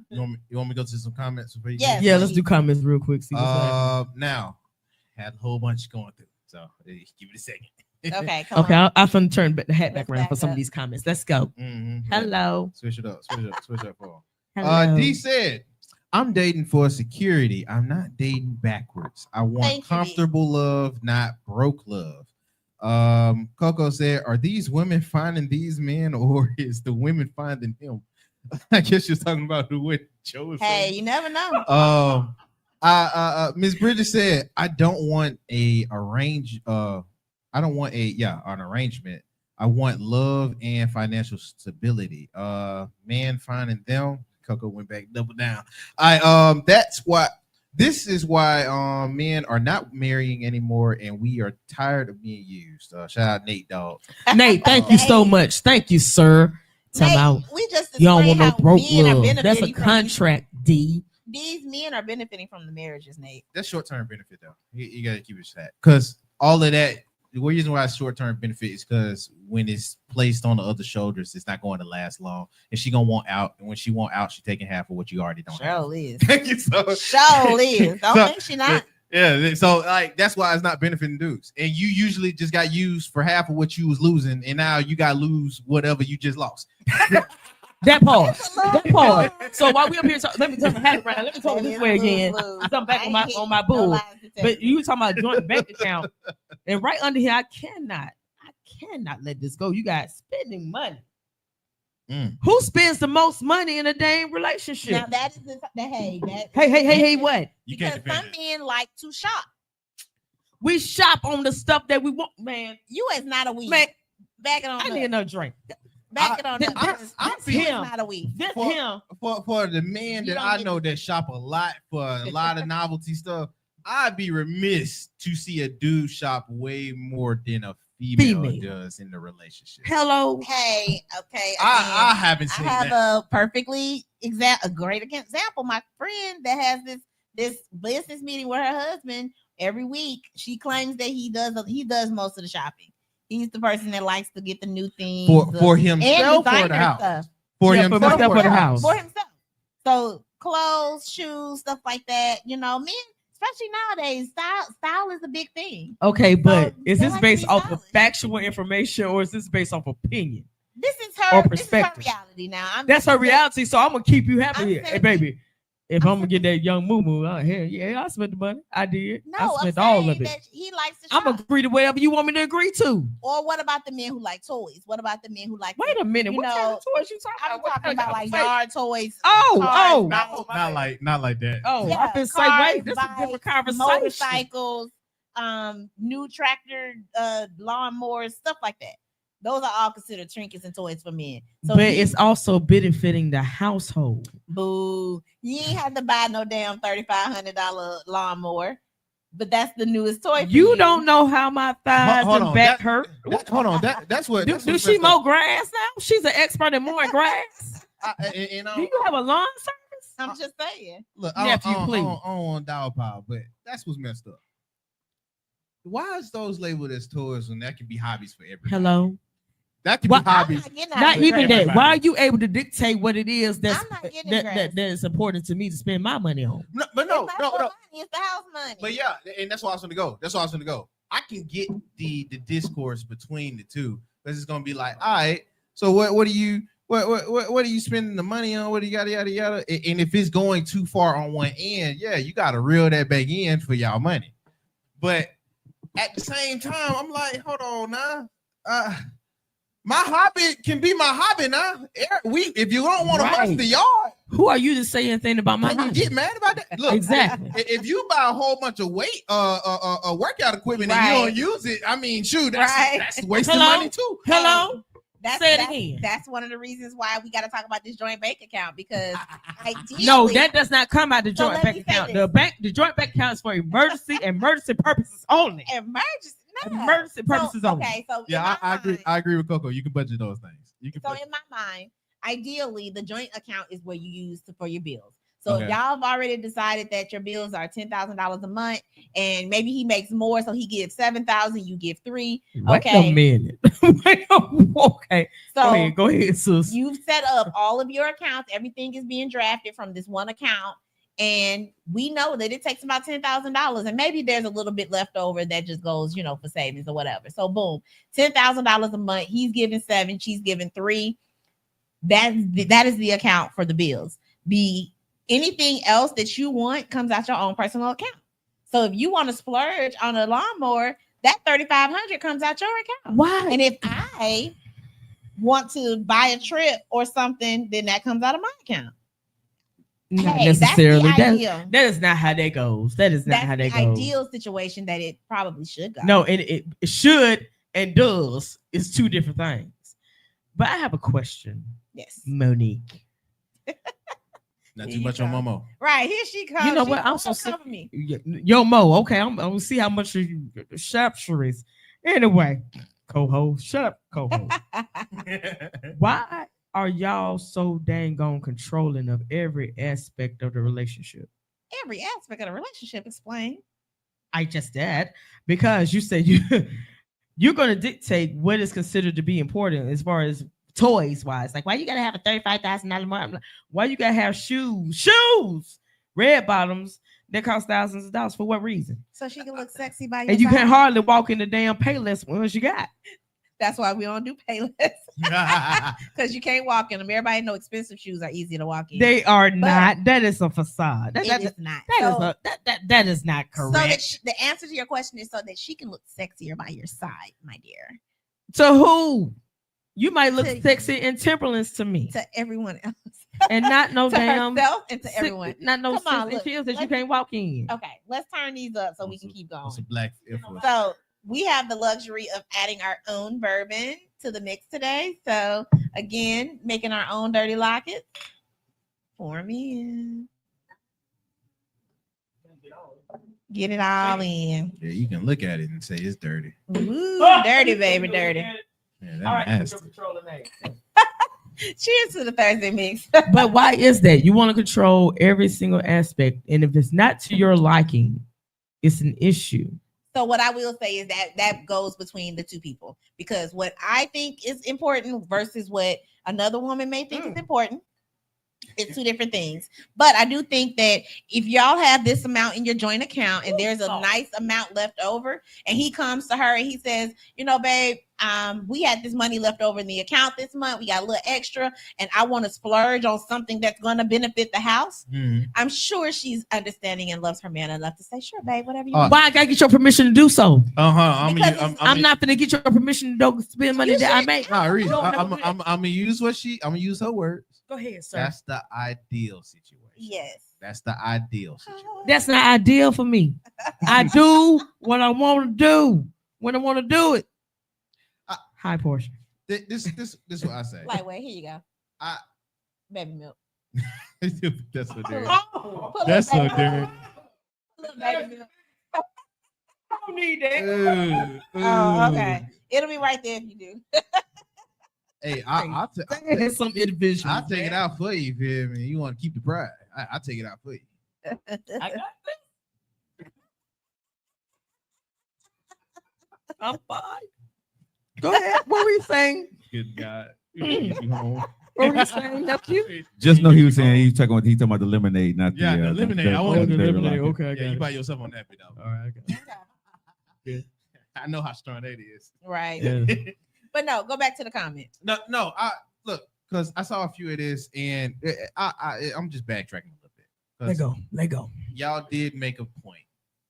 You want me to go to some comments? Yes. Yeah, let's do comments real quick. See what's happening. Now, had a whole bunch going through. So give it a second. Okay, come Okay, on. I'm finna turn the hat back Let's around back for some up. of these comments. Let's go. Mhm. Hello. Switch it up. Switch up. For Hello. D said, "I'm dating for security. I'm not dating backwards. I want Thank you, D. comfortable love, not broke love." Coco said, "Are these women finding these men, or is the women finding him?" I guess you're talking about the way Joe is Hey, saying. you never know. Miss Bridges said, "I don't want an arrangement. I want love and financial stability. Man finding them." Coco went back, double down. This is why men are not marrying anymore, and we are tired of being used. Shout out Nate, dog. Nate, thank you so much. Thank you, sir. Talking Nate, about we just you don't want no explained how broke men are love. That's a benefiting from contract, D. These men are benefiting from the marriages, Nate. That's short-term benefit, though. You got to keep it that, because all of that. The reason why it's short-term benefit is because when it's placed on the other shoulders, it's not going to last long, and she gonna want out. And when she want out, she taking half of what you already don't have. Sure is. So- Sure is. Don't so- think she not. Yeah, so like that's why it's not benefiting dudes. And you usually just got used for half of what you was losing, and now you got to lose whatever you just lost. That part. That part. So while we up here, let me turn the hat around. Let me talk this way again. I'm back on my bull. But you were talking about joint bank account, and right under here, I cannot let this go. You guys spending money. Who spends the most money in a dang relationship? Now that is hey. Hey, what? You Because can't defend some it. men like to shop. We shop on the stuff that we want, man. You is not a weed. Man, Back it on I up. need another drink. Back it on up. I'm That's him. not a weed. This For- him. For the men You that don't I get- know that shop a lot for a lot of novelty stuff, I'd be remiss to see a dude shop way more than a female does in the relationship. Hello. Hey, okay. I again, haven't I seen have that. a great example. My friend that has this business meeting with her husband every week. She claims that he does most of the shopping. He's the person that likes to get the new things For himself and or the house? stuff. For Yeah, himself for myself or or the house. For himself. So clothes, shoes, stuff like that. You know, men, especially nowadays, style is a big thing. Okay, but is they this like to based be off of stylish. factual information or is this based off opinion? This is Or her perspective. reality now. That's her reality. So I'm gonna keep you happy I'm here. Hey, saying- baby. If I'm gonna get that young moo out here, yeah, I spent the money. I did. No, I I'm spent all saying of it. that he likes to I'm shop. agree to whatever you want me to agree to. Or what about the men who like toys? What about the men who like? Wait a minute. You What kind know, of toys you talking I'm about? What talking kind about of like toys? yard toys. Oh, cars, oh, bikes, Not like that. oh! yeah, I've been saying, cars, wait, this is a different bikes, conversation. motorcycles, new tractor, lawnmowers, stuff like that. Those are all considered trinkets and toys for men. So But he- it's also benefiting the household. boo. You ain't have to buy no damn $3,500 lawnmower, but that's the newest toy. For You don't know how my thighs Hold and on, back that- hurt. Hold on. That's what. Do that's what's she messed mow up. grass now? She's an expert in mowing grass. And Do you have a lawn service? I'm just saying. Look, Nephew, I don't please. want dog power, but that's what's messed up. Why is those labeled as toys when that can be hobbies for everybody? Hello. That can Why- be hobbies. Not even that. everybody. Why are you able to dictate what it is that's I'm not getting that is important to me to spend my money on? No, but no. It's money, it's the house money. But yeah, and that's why I was gonna go. I can get the discourse between the two, because it's gonna be like, all right, so what are you spending the money on? What do you yada yada? And if it's going too far on one end, yeah, you gotta reel that back in for y'all money. But at the same time, I'm like, hold on now. My hobby can be my hobby now. If you don't want to Right. hunt the yard, Who are you to say anything about my can you hobby? get mad about that? Look, Exactly. if you buy a whole bunch of workout equipment and you Right. don't use it, I mean, shoot, Right. that's wasting Hello? money too. Hello? Say it that's, again. That's one of the reasons why we got to talk about this joint bank account, because ideally, No, that does not come out the So joint let bank me say account. this. The joint bank account is for emergency purposes only. emergency. No. Emergency purposes so, only. Okay, so in Yeah, my I agree. mind- I agree with Coco. You can budget those things. You can. So budget. in my mind, ideally, the joint account is where you use for your bills. So Okay. if y'all have already decided that your bills are $10,000 a month, and maybe he makes more, so he gives 7,000, you give 3. Wait Okay. a minute. Okay. So Go ahead, sis. you've set up all of your accounts. Everything is being drafted from this one account, And we know that it takes about $10,000, and maybe there's a little bit left over that just goes, for savings or whatever. So boom, $10,000 a month. He's giving 7, she's giving 3. That is the account for the bills. Anything else that you want comes out your own personal account. So if you want to splurge on a lawnmower, that $3,500 comes out your account. Why? And if I want to buy a trip or something, then that comes out of my account. Not Hey, that's the necessarily. ideal. That is not how that goes. That is not That's how the that goes. ideal situation that it probably should go. No, and it should and does is 2 different things. But I have a question, Yes. Monique. Not Here too you much on go. Momo. Right, here she comes. You know She what? I'm won't so sick. cover me. Yo, Mo. Okay, I'm gonna see how much you sharpshooter. Anyway, co-host, shut up, co-host. Why are y'all so dang on controlling of every aspect of the relationship? Every aspect of the relationship, explain. I just did because you said you're gonna dictate what is considered to be important as far as toys wise. Like, why you gotta have a $35,000 month? Like, why you gotta have shoes, red bottoms that cost thousands of dollars for what reason? So she can look sexy by your And you side. can't hardly walk in the damn Payless ones you got. That's why we don't do Payless. Because you can't walk in them. Everybody know expensive shoes are easy to walk in. They are not. That is a facade. That It is not. that is not So correct. that the answer to your question is so that she can look sexier by your side, my dear. To who? You might look To- sexy in Timberlands to me, To everyone else. and not no To damn herself and to everyone. not no Come on, 6 look, heels that you let's- can't walk in. Okay, let's turn these up so we can keep It's a going. black Air Force. So we have the luxury of adding our own bourbon to the mix today. So again, making our own dirty lockets. Pour me in. Get it all in. Yeah, you can look at it and say it's dirty. Ooh, dirty, baby, dirty. Yeah, that All right, nasty. Cheers to the Thursday mix. But why is that? You want to control every single aspect, and if it's not to your liking, it's an issue. So what I will say is that goes between the two people, because what I think is important versus what another woman may think is important, it's 2 different things. But I do think that if y'all have this amount in your joint account and there's a nice amount left over, and he comes to her and he says, babe, we had this money left over in the account this month. We got a little extra, and I want to splurge on something that's going to benefit the house. Mhm. I'm sure she's understanding and loves her man enough to say, sure, babe, whatever you Uh, want. Why I gotta get your permission to do so? Because I'm not gonna get your permission to go spend money You that I should- make. Nah, Reese, No, no, I'm no. gonna use I'm gonna use her words. Go ahead, sir. That's the ideal situation. Yes. That's the ideal situation. That's not ideal for me. I do what I want to do when I want to do it. High portion. This is what I say. Lightweight, here you go. I- Baby milk. That's what they're. Put That's little so baby dirty. milk. Little baby milk. I don't need that. Oh, okay. It'll be right there if you do. Hey, I'll There's some individuals. I'll take it out for you. You feel me? You want to keep the pride? I'll take it out for you. I got this. I'm fine. Go ahead. What were you saying? Good God. What were you saying, nephew? Just know he was saying he talking about the lemonade, not Yeah, the lemonade. I want the lemonade. Okay. Okay, I Yeah, got you it. buy yourself on that bit though. All right, I got it. I know how strong that is. Right. Yeah. But no, go back to the comment. No. I look because I saw a few of this, and I'm just backtracking a little bit. 'Cause Let go. Y'all did make a point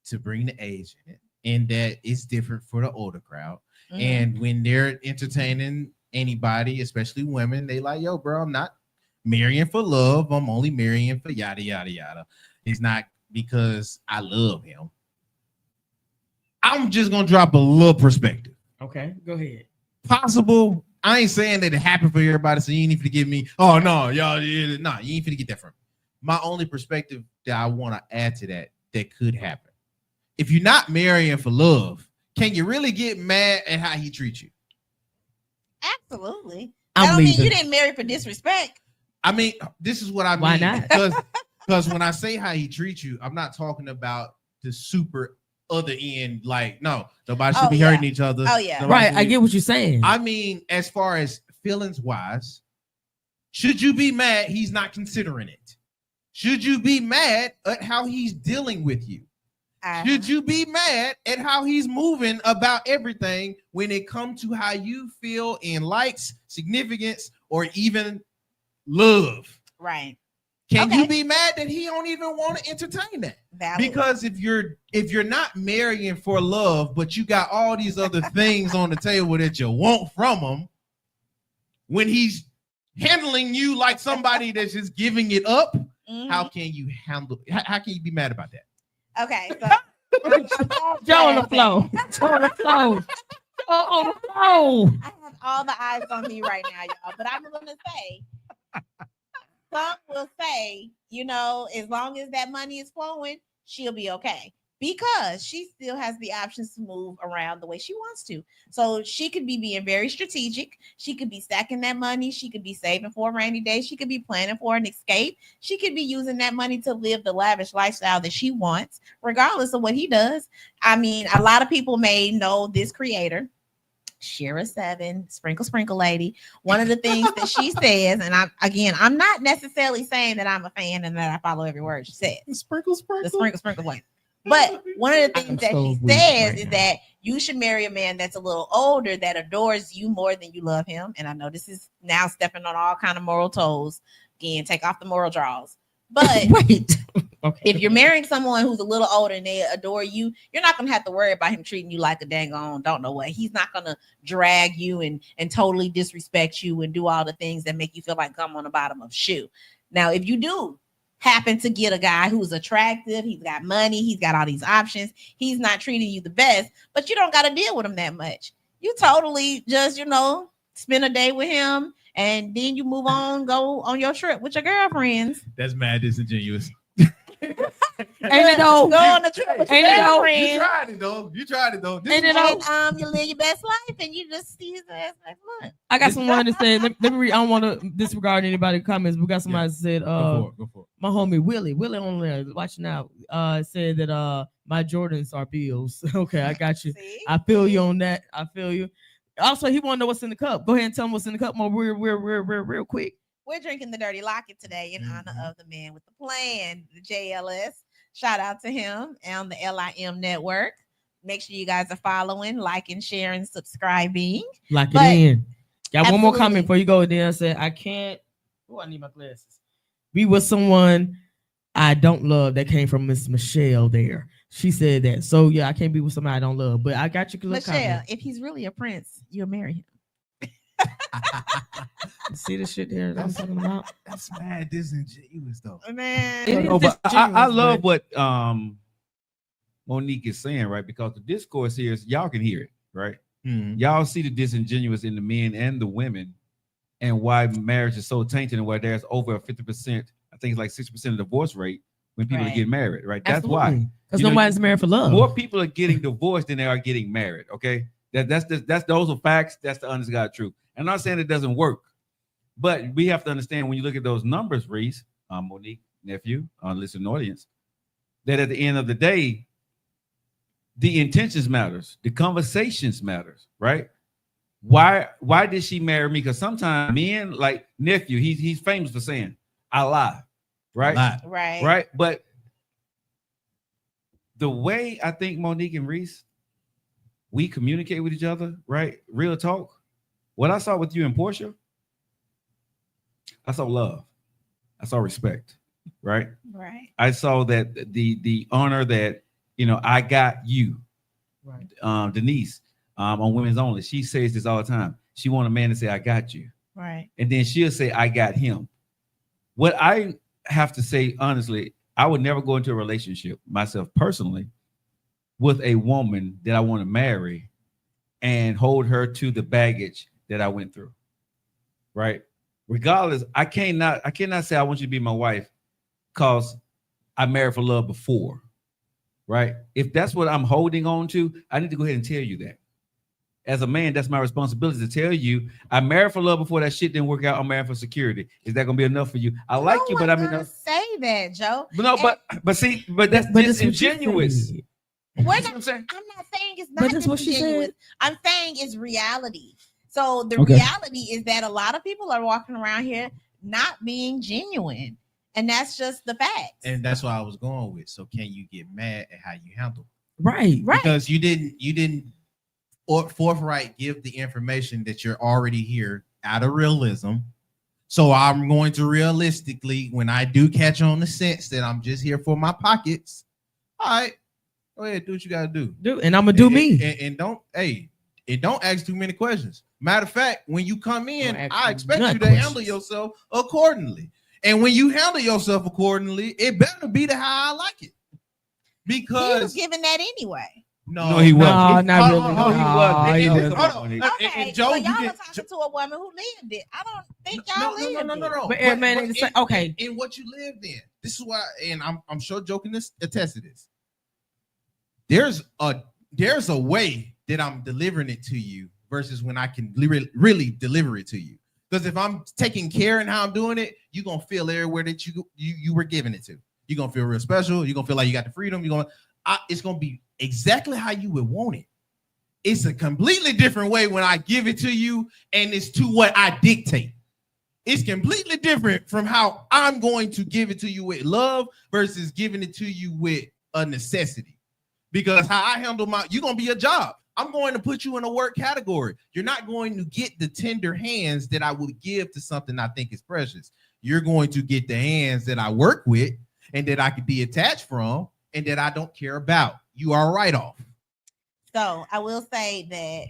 to bring the age in it, and that it's different for the older crowd. Mhm. And when they're entertaining anybody, especially women, they like, yo, bro, I'm not marrying for love. I'm only marrying for yada yada yada. It's not because I love him. I'm just gonna drop a little perspective. Okay, go ahead. Possible. I ain't saying that it happened for everybody, so you ain't need to give me. Oh no, y'all, you ain't finna get that from me. My only perspective that I want to add to that could happen. If you're not marrying for love, can you really get mad at how he treats you? Absolutely. I'm I don't mean leaving. you didn't marry for disrespect. I mean, this is what I mean. Why not? Because when I say how he treats you, I'm not talking about the super other end. Like, no, nobody should Oh, be yeah. hurting each other. Oh, yeah. Nobody Right, should I be- get what you're saying. I mean, as far as feelings wise, should you be mad he's not considering it? Should you be mad at how he's dealing with you? Should you be mad at how he's moving about everything when it comes to how you feel in likes, significance, or even love? Right. Can you be mad that he don't even want to entertain that? Valid. Because if you're not marrying for love, but you got all these other things on the table that you want from him, when he's handling you like somebody that's just giving it up, how can you handle? How can you be mad about that? Okay, so Joe on the floor. Joe on the floor. Joe on the floor. I have all the eyes on me right now, y'all. But I'm gonna say, some will say, you know, as long as that money is flowing, she'll be okay. Because she still has the options to move around the way she wants to. So she could be being very strategic. She could be stacking that money. She could be saving for a rainy day. She could be planning for an escape. She could be using that money to live the lavish lifestyle that she wants, regardless of what he does. I mean, a lot of people may know this creator, Shira7, Sprinkle Lady. One of the things that she says, and I'm not necessarily saying that I'm a fan and that I follow every word she says. The Sprinkle Lady. But one of the things that she says is that you should marry a man that's a little older, that adores you more than you love him. And I know this is now stepping on all kind of moral toes. Again, take off the moral draws. But if you're marrying someone who's a little older and they adore you, you're not going to have to worry about him treating you like a dang on don't know what. He's not going to drag you and totally disrespect you and do all the things that make you feel like gum on the bottom of a shoe. Now, if you do happen to get a guy who's attractive, he's got money, he's got all these options, he's not treating you the best, but you don't got to deal with him that much. You totally just, spend a day with him and then you move on, go on your trip with your girlfriends. That's mad disingenuous. Ain't it though? Go on the trip with your girlfriends. You tried it though. You live your best life and you just see his ass next month. I got someone that said, let me read. I don't want to disregard anybody's comments. We got somebody that said, go for it. My homie Willie on there watching out, said that my Jordans are Bills. Okay, I got you. See? I feel you on that. I feel you. Also, he want to know what's in the cup. Go ahead and tell him what's in the cup more real quick. We're drinking the Dirty Locket today in honor of the man with the plan, the JLS. Shout out to him on the LIM network. Make sure you guys are following, liking, sharing, subscribing. Lock it in. Got one more Absolutely. comment before you go there. I said, I can't. Oh, I need my glasses. Be with someone I don't love. That came from Miss Michelle there. She said that. So, yeah, I can't be with somebody I don't love. But I got you. Michelle, if he's really a prince, you'll marry him. See the shit there that I'm talking about? That's mad disingenuous though. Man. It is No, but I disingenuous, love but- what Monique is saying, right? Because the discourse here is y'all can hear it, right? Y'all see the disingenuous in the men and the women, and why marriage is so tainted, and why there's over a 50%, I think it's like 60% divorce rate when people Right. get married, right? That's why. Absolutely. Because You know, nobody's married for love. More people are getting divorced than they are getting married. Okay, that's those are facts. That's the honest God truth. I'm not saying it doesn't work, but we have to understand when you look at those numbers, Reese, Monique, nephew, listening audience, that at the end of the day, the intentions matters, the conversations matters, right? Why did she marry me? Because sometimes men like nephew, he's famous for saying, "I lie," right? Right. But the way I think Monique and Reese, we communicate with each other, right? Real talk. What I saw with you and Portia, I saw love. I saw respect, right? Right. I saw that the honor that, I got you. Right. Denise, on Women's Only, she says this all the time. She want a man to say, "I got you." Right. And then she'll say, "I got him." What I have to say, honestly, I would never go into a relationship myself personally with a woman that I want to marry and hold her to the baggage that I went through. Right. Regardless, I cannot say I want you to be my wife because I married for love before. Right. If that's what I'm holding on to, I need to go ahead and tell you that. As a man, that's my responsibility to tell you I married for love before that shit didn't work out. I'm married for security. Is that gonna be enough for you? I like you, but I mean, say that, Joe. no, but that's disingenuous. I'm not You know what I'm saying? saying it's But not that's what she disingenuous. said. I'm saying it's reality. So the Okay. reality is that a lot of people are walking around here not being genuine. And that's just the facts. And that's what I was going with. So can you get mad at how you handle? Right. Because you didn't or forthright give the information that you're already here out of realism. So I'm going to realistically, when I do catch on the sense that I'm just here for my pockets, all right, go ahead, do what you gotta do. And I'm gonna do me. And don't ask too many questions. Matter of fact, when you come in, Don't ask I expect none you to questions. handle yourself accordingly. And when you handle yourself accordingly, it better be the how I like it. He was Because giving that anyway. No, he wasn't. not really. Hold on, No, he he wasn't. wasn't. hold on. Okay, And Joe, so you y'all can- are talking to a woman who lived it. I don't think y'all lived it. no. But every man ain't the same. Okay. In what you lived in, this is why, and I'm sure Joe can attest to this. There's a way that I'm delivering it to you versus when I can really deliver it to you. Because if I'm taking care in how I'm doing it, you're gonna feel everywhere that you were giving it to. You're gonna feel real special. You're gonna feel like you got the freedom. It's gonna be exactly how you would want it. It's a completely different way when I give it to you, and it's to what I dictate. It's completely different from how I'm going to give it to you with love versus giving it to you with a necessity. Because how I handle you're gonna be a job. I'm going to put you in a work category. You're not going to get the tender hands that I would give to something I think is precious. You're going to get the hands that I work with and that I could be attached from and that I don't care about. You are right off. So I will say that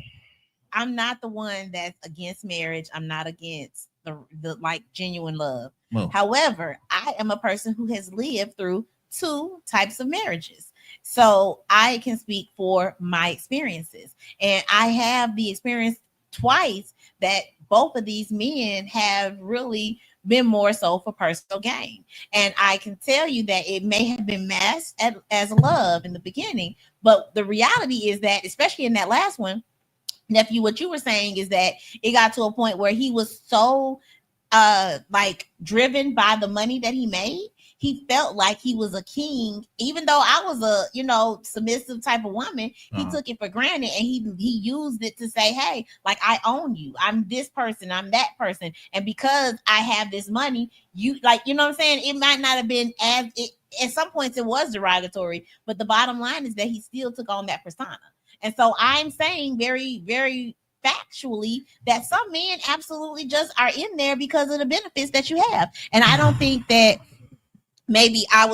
I'm not the one that's against marriage. I'm not against the like genuine love. Well, However, I am a person who has lived through 2 types of marriages. So I can speak for my experiences. And I have the experience twice that both of these men have really been more so for personal gain. And I can tell you that it may have been masked as love in the beginning, but the reality is that, especially in that last one, nephew, what you were saying is that it got to a point where he was so like driven by the money that he made. He felt like he was a king, even though I was a, submissive type of woman. He took it for granted and he used it to say, hey, like, I own you. I'm this person. I'm that person. And because I have this money, you like, you know what I'm saying? It might not have been at some points it was derogatory, but the bottom line is that he still took on that persona. And so I'm saying very, very factually that some men absolutely just are in there because of the benefits that you have. And I don't think that maybe I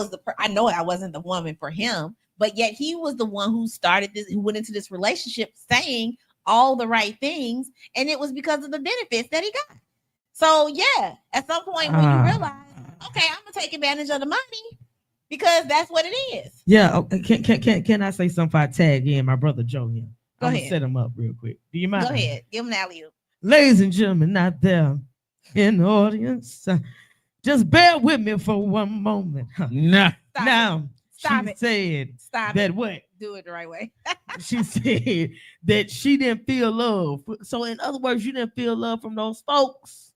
know I wasn't the woman for him, but yet he was the one who started this, who went into this relationship saying all the right things. And it was because of the benefits that he got. So yeah, at some point when you realize, okay, I'm gonna take advantage of the money because that's what it is. Yeah. Okay. Can I say something? If I tag in my brother Joe here, Go I'm ahead. gonna set him up real quick. Do you mind? Go ahead, give him an alley-oop. Ladies and gentlemen out there in the audience, just bear with me for one moment. Nah. Stop Now, Stop she it. said Stop that it. what? Do it the right way. She said that she didn't feel love. So in other words, you didn't feel love from those folks,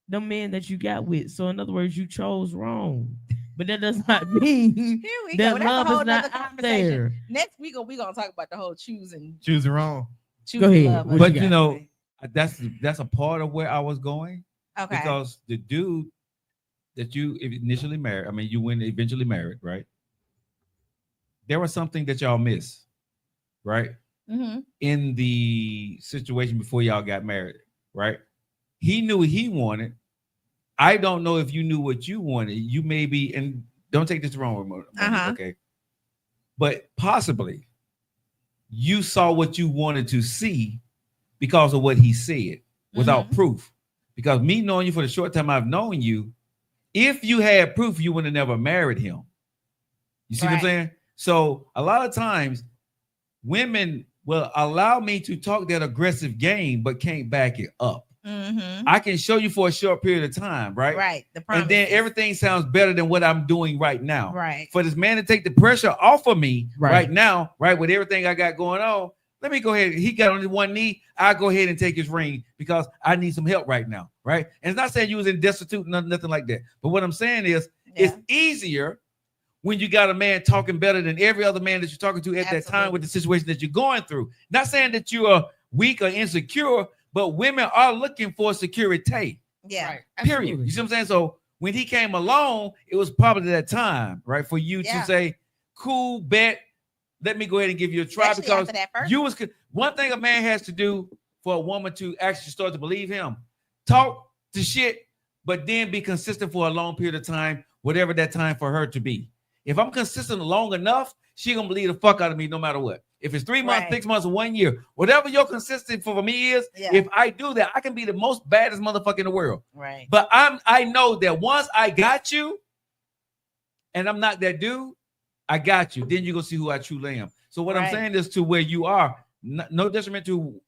the men that you got with. So in other words, you chose wrong. But that does not mean Here we that go. That's love a whole is nother not out conversation. there. Next week we gonna talk about the whole choosing wrong. ahead. love. What But you you got? know, that's a part of where I was going. Okay. Because the dude that you initially married, I mean, you went eventually married, right? There was something that y'all missed, right? Mm-hmm. In the situation before y'all got married, right? He knew what he wanted. I don't know if you knew what you wanted. You may be, and don't take this the wrong way, Uh-huh. okay? But possibly you saw what you wanted to see because of what he said without proof. Because me knowing you for the short time I've known you, if you had proof, you would have never married him. You see what I'm Right. saying? So a lot of times women will allow me to talk that aggressive game, but can't back it up. Mm-hmm. I can show you for a short period of time, right? Right. The And then promises. everything sounds better than what I'm doing right now. Right. For this man to take the pressure off of me Right. right now, right, with everything I got going on, let me go ahead. He got on his one knee. I'll go ahead and take his ring because I need some help right now, right? And it's not saying you was in destitute, nothing like that. But what I'm saying is Yeah. it's easier when you got a man talking better than every other man that you're talking to at that time with the situation that you're going through. Not saying that you are weak or insecure, but women are looking for security. Yeah. Period. You see what I'm saying? So When he came along, it was probably that time, right, for you to say, "Cool, bet. Let me go ahead and give you a try." Especially because after that first you was one thing a man has to do for a woman to actually start to believe him. Talk to shit, but then be consistent for a long period of time, whatever that time for her to be. If I'm consistent long enough, she gonna believe the fuck out of me no matter what. If it's 3 months, 6 months, or 1 year, whatever your consistency for me is, if I do that, I can be the most baddest motherfucker in the world. Right. But I know that once I got you, and I'm not that dude, I got you. Then you're gonna see who I truly am. So what I'm saying is to where you are, no detriment to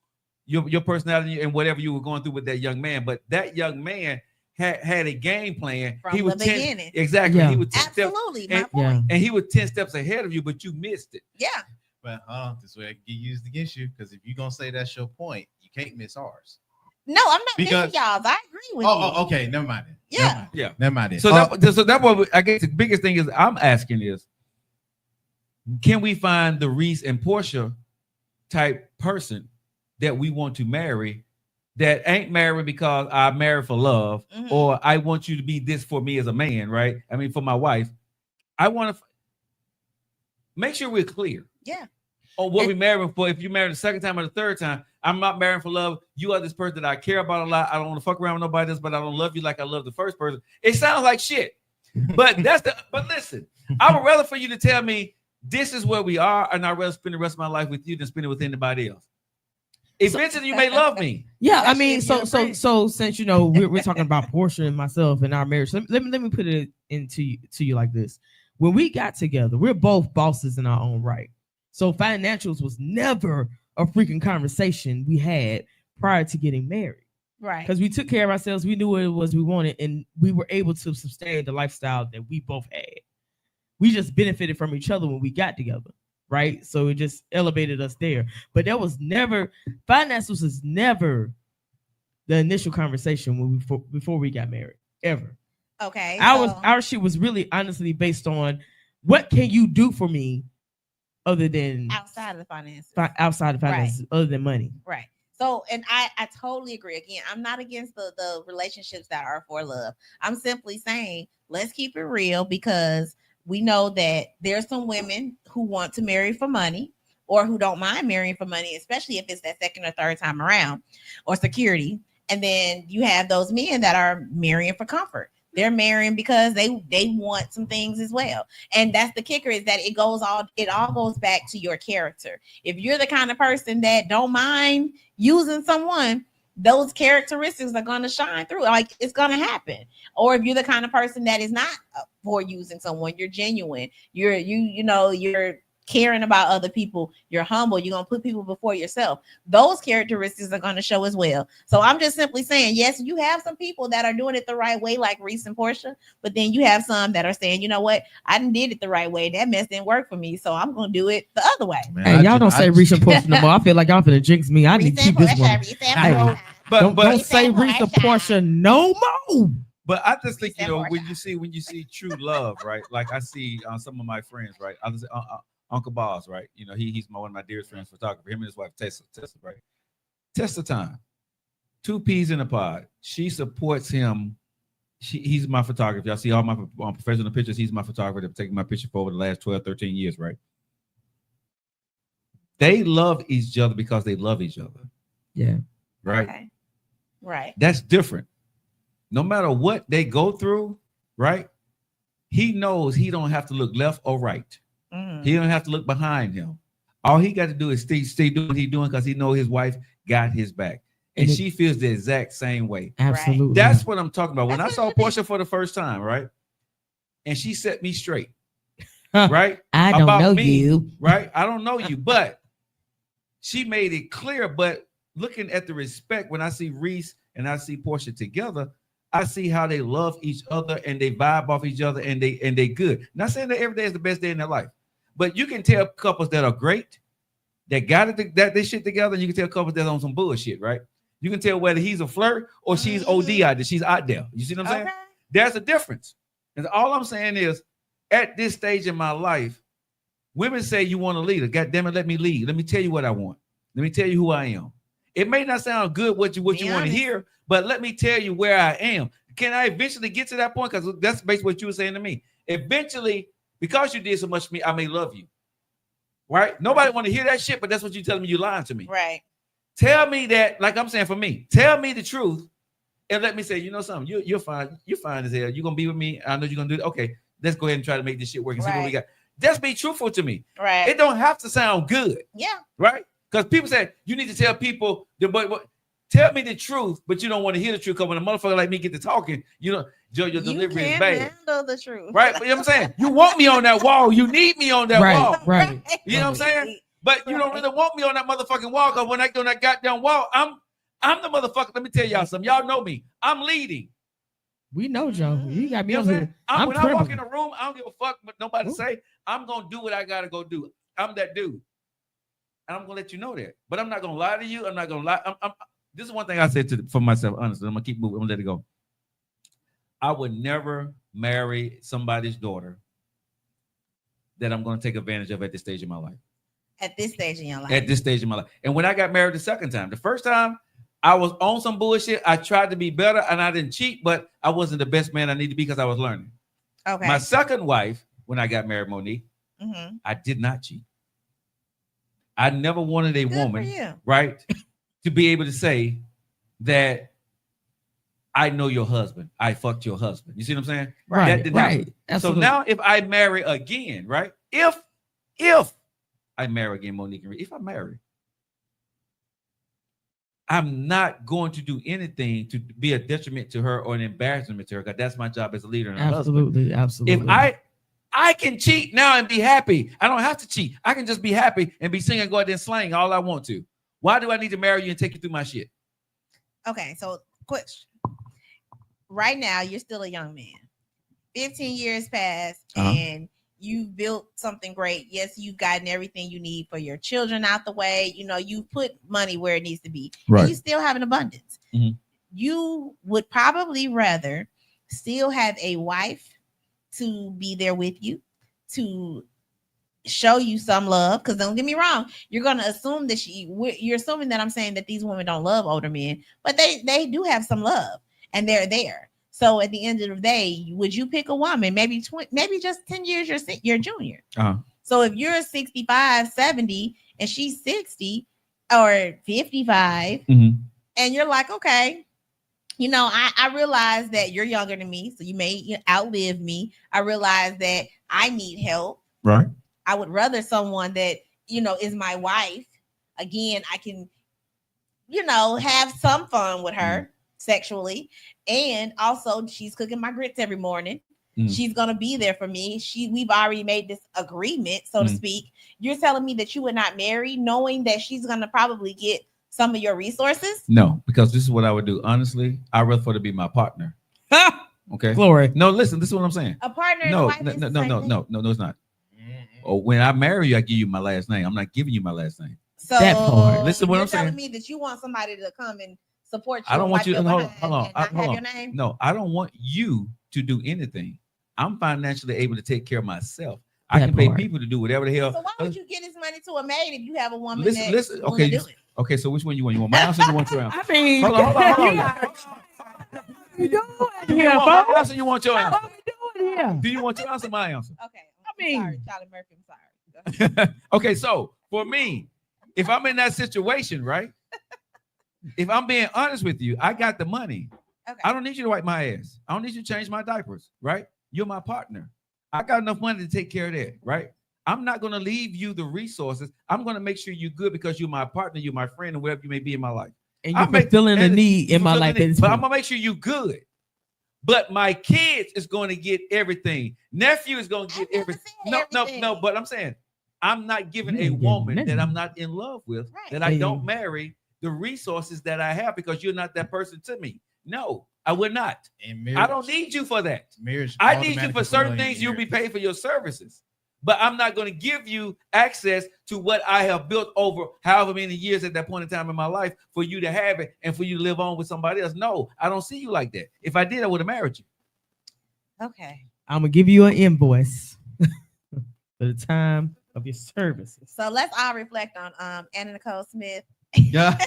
your personality and whatever you were going through with that young man, but that young man had a game plan from the beginning. Exactly. Yeah. He was 10 Absolutely. steps, My point. and he was 10 steps ahead of you, but you missed it. Yeah. But this way I can get used against you, because if you're gonna say that's your point, you can't miss ours. No, I'm not Because- missing y'all's. I agree with you. Oh, okay, never mind it. Yeah. Never mind it. So that's what I guess the biggest thing is I'm asking is, can we find the Reese and Portia type person that we want to marry that ain't married because I married for love, or I want you to be this for me as a man, right? I mean, for my wife. I want to make sure we're clear. Yeah. On what we married for. If you married the second time or the third time, I'm not marrying for love. You are this person that I care about a lot. I don't want to fuck around with nobody else, but I don't love you like I love the first person. It sounds like shit. But listen, I would rather for you to tell me this is where we are, and I'd rather spend the rest of my life with you than spend it with anybody else. Eventually, you may love me. Yeah, I mean, so since we're talking about Portia and myself and our marriage, let me put it to you like this. When we got together, we're both bosses in our own right. So financials was never a freaking conversation we had prior to getting married. Right. Because we took care of ourselves, we knew what it was we wanted, and we were able to sustain the lifestyle that we both had. We just benefited from each other when we got together, right? So it just elevated us there. But that was never, finances was never the initial conversation when before we got married, ever. Okay. Our shit was really honestly based on what can you do for me other than outside of the finances. Outside of finances, other than money. Right. So, and I totally agree. Again, I'm not against the relationships that are for love. I'm simply saying, let's keep it real, because we know that there's some women who want to marry for money or who don't mind marrying for money, especially if it's that second or third time around, or security. And then you have those men that are marrying for comfort. They're marrying because they want some things as well. And that's the kicker, is that it all goes back to your character. If you're the kind of person that don't mind using someone, those characteristics are going to shine through. Like, it's going to happen. Or if you're the kind of person that is not for using someone, you're genuine, you're caring about other people, you're humble, you're going to put people before yourself, those characteristics are going to show as well. So I'm just simply saying, yes, you have some people that are doing it the right way, like Reese and Portia, but then you have some that are saying, you know what, I didn't did it the right way, that mess didn't work for me, so I'm going to do it the other way. Man, hey, y'all don't say Reese and Portia no more. I feel like y'all finna jinx me. I need to keep this one. Don't say Reese and Portia no more. But I just think, when you see true love, right? Like I see some of my friends, right? I was Uncle Boss, right? He's one of my dearest friends, photographer. Him and his wife, Tessa, right? Tessa time. 2 peas in a pod. She supports him. He's my photographer. Y'all see all my professional pictures. He's my photographer. They've taken my picture for over the last 12, 13 years, right? They love each other because they love each other. Yeah. Right? Okay. Right. That's different. No matter what they go through, right? He knows he don't have to look left or right. He don't have to look behind him. All he got to do is stay doing what he's doing, because he knows his wife got his back. And she feels the exact same way. Absolutely. That's what I'm talking about. When I saw Portia for the first time, right? And she set me straight, right? I don't know you. Right? I don't know you, but she made it clear. But looking at the respect, when I see Reese and I see Portia together, I see how they love each other and they vibe off each other, and they good. Not saying that every day is the best day in their life, but you can tell couples that are great, that got it, that they shit together, and you can tell couples that on some bullshit, right? You can tell whether he's a flirt or she's OD out there. She's out there. You see what I'm saying? Okay. There's a difference. And all I'm saying is, at this stage in my life, women say you want a leader. God damn it, let me lead. Let me tell you what I want. Let me tell you who I am. It may not sound good what you want to hear, but let me tell you where I am. can I eventually get to that point? Because that's basically what you were saying to me. Eventually, because you did so much for me, I may love you. Right? Nobody want to hear that shit, but that's what you telling me. You lying to me. Right. Tell me that, like I'm saying for me, tell me the truth and let me say, you know something, you're fine. You're fine as hell. You're going to be with me. I know you're going to do it. Okay, let's go ahead and try to make this shit work and see what we got. Just be truthful to me. Right. It don't have to sound good. Yeah. Right? Because people say, you need to tell people, but tell me the truth, but you don't want to hear the truth. Because when a motherfucker like me get to talking, you know, your delivery is bad. Handle the truth. Right? But you know what I'm saying? You want me on that wall. You need me on that wall. Right. You know what I'm saying? But you don't really want me on that motherfucking wall, because when I go on that goddamn wall, I'm the motherfucker. Let me tell y'all something. Y'all know me. I'm leading. We know, Joe. You got me You know on what I'm here. saying? When I walk trembling. in a room, I don't give a fuck what nobody say. I'm gonna do what I gotta go do. I'm that dude. And I'm gonna let you know that. But I'm not gonna lie to you. I'm not gonna lie. This is one thing I said for myself, honestly. I'm gonna keep moving. I'm gonna let it go. I would never marry somebody's daughter that I'm gonna take advantage of at this stage of my life. At this stage in your life. At this stage in my life. And when I got married the second time, the first time I was on some bullshit. I tried to be better and I didn't cheat, but I wasn't the best man I needed to be because I was learning. Okay. My second wife, when I got married, Monique, Mm-hmm. I did not cheat. I never wanted a woman, right, to be able to say that I know your husband. I fucked your husband. You see what I'm saying? Right, That didn't right. happen. Absolutely. So now if I marry again, right? If I marry again, Monique, if I marry, I'm not going to do anything to be a detriment to her or an embarrassment to her, because that's my job as a leader and a Absolutely, husband. absolutely. If I can cheat now and be happy. I don't have to cheat. I can just be happy and be singing, go out there and slang all I want to. Why do I need to marry you and take you through my shit? Okay, so quick. Right now, you're still a young man. 15 years passed, and you've built something great. Yes, you've gotten everything you need for your children out the way. You know, you put money where it needs to be. Right. And you still have an abundance. Mhm. You would probably rather still have a wife to be there with you, to show you some love. Because don't get me wrong, you're going to assume that you're assuming that I'm saying that these women don't love older men, but they do have some love, and they're there. So at the end of the day, would you pick a woman maybe just 10 years your junior? So if you're 65, 70, and she's 60 or 55, and you're like, okay, you know, I realize that you're younger than me, so you may outlive me. I realize that I need help. Right. I would rather someone that, you know, is my wife. Again, I can, you know, have some fun with her sexually. And also she's cooking my grits every morning. She's going to be there for me. We've already made this agreement, so to speak. You're telling me that you would not marry knowing that she's going to probably get some of your resources? No, because this is what I would do. Honestly, I'd rather for to be my partner. Okay. Glory. No, listen, this is what I'm saying. A partner and a No, wife no, is no, the no, same no, thing? no, it's not. Or when I marry you, I give you my last name. I'm not giving you my last name. So That part. Listen to what you're I'm saying. telling me that you want somebody to come and support you. I don't and want wipe you your to hold behind on. and not have your name? No, I don't want you to do anything. I'm financially able to take care of myself. I That can pay part. people to do whatever the hell. So why would you get this money to a maid if you have a woman Listen, that's listen. willing Okay, to do it? okay. So which one you want? You want my answer? Or you want your answer? I mean, Hold on. you doing Do you here, want my folks? answer? Or you want your answer? What we doing here? Do you want your answer? Or my answer? Okay. I mean- sorry, Charlie Murphy. I'm sorry. Okay, so for me, if I'm in that situation, right? If I'm being honest with you, I got the money. Okay. I don't need you to wipe my ass. I don't need you to change my diapers, right? You're my partner. I got enough money to take care of that, right? I'm not going to leave you the resources. I'm going to make sure you're good because you're my partner, you're my friend, and wherever you may be in my life. And I you're make- fulfilling a and need in my fulfilling life. it, at this but I'm point. going to make sure you're good. But my kids is going to get everything. Nephew is going to get everything. No. But I'm saying I'm not giving You a ain't getting woman nothing. that I'm not in love with, Right. that I don't Hey. marry, the resources that I have because you're not that person to me. No, I would not. And marriage, I don't need you for that. marriage. I need you automatically for certain prolongs things. You'll be marriage. paid for your services. But I'm not going to give you access to what I have built over however many years at that point in time in my life for you to have it and for you to live on with somebody else. No, I don't see you like that. If I did, I would have married you. Okay. I'm gonna give you an invoice for the time of your services. So let's all reflect on Anna Nicole Smith. Yeah.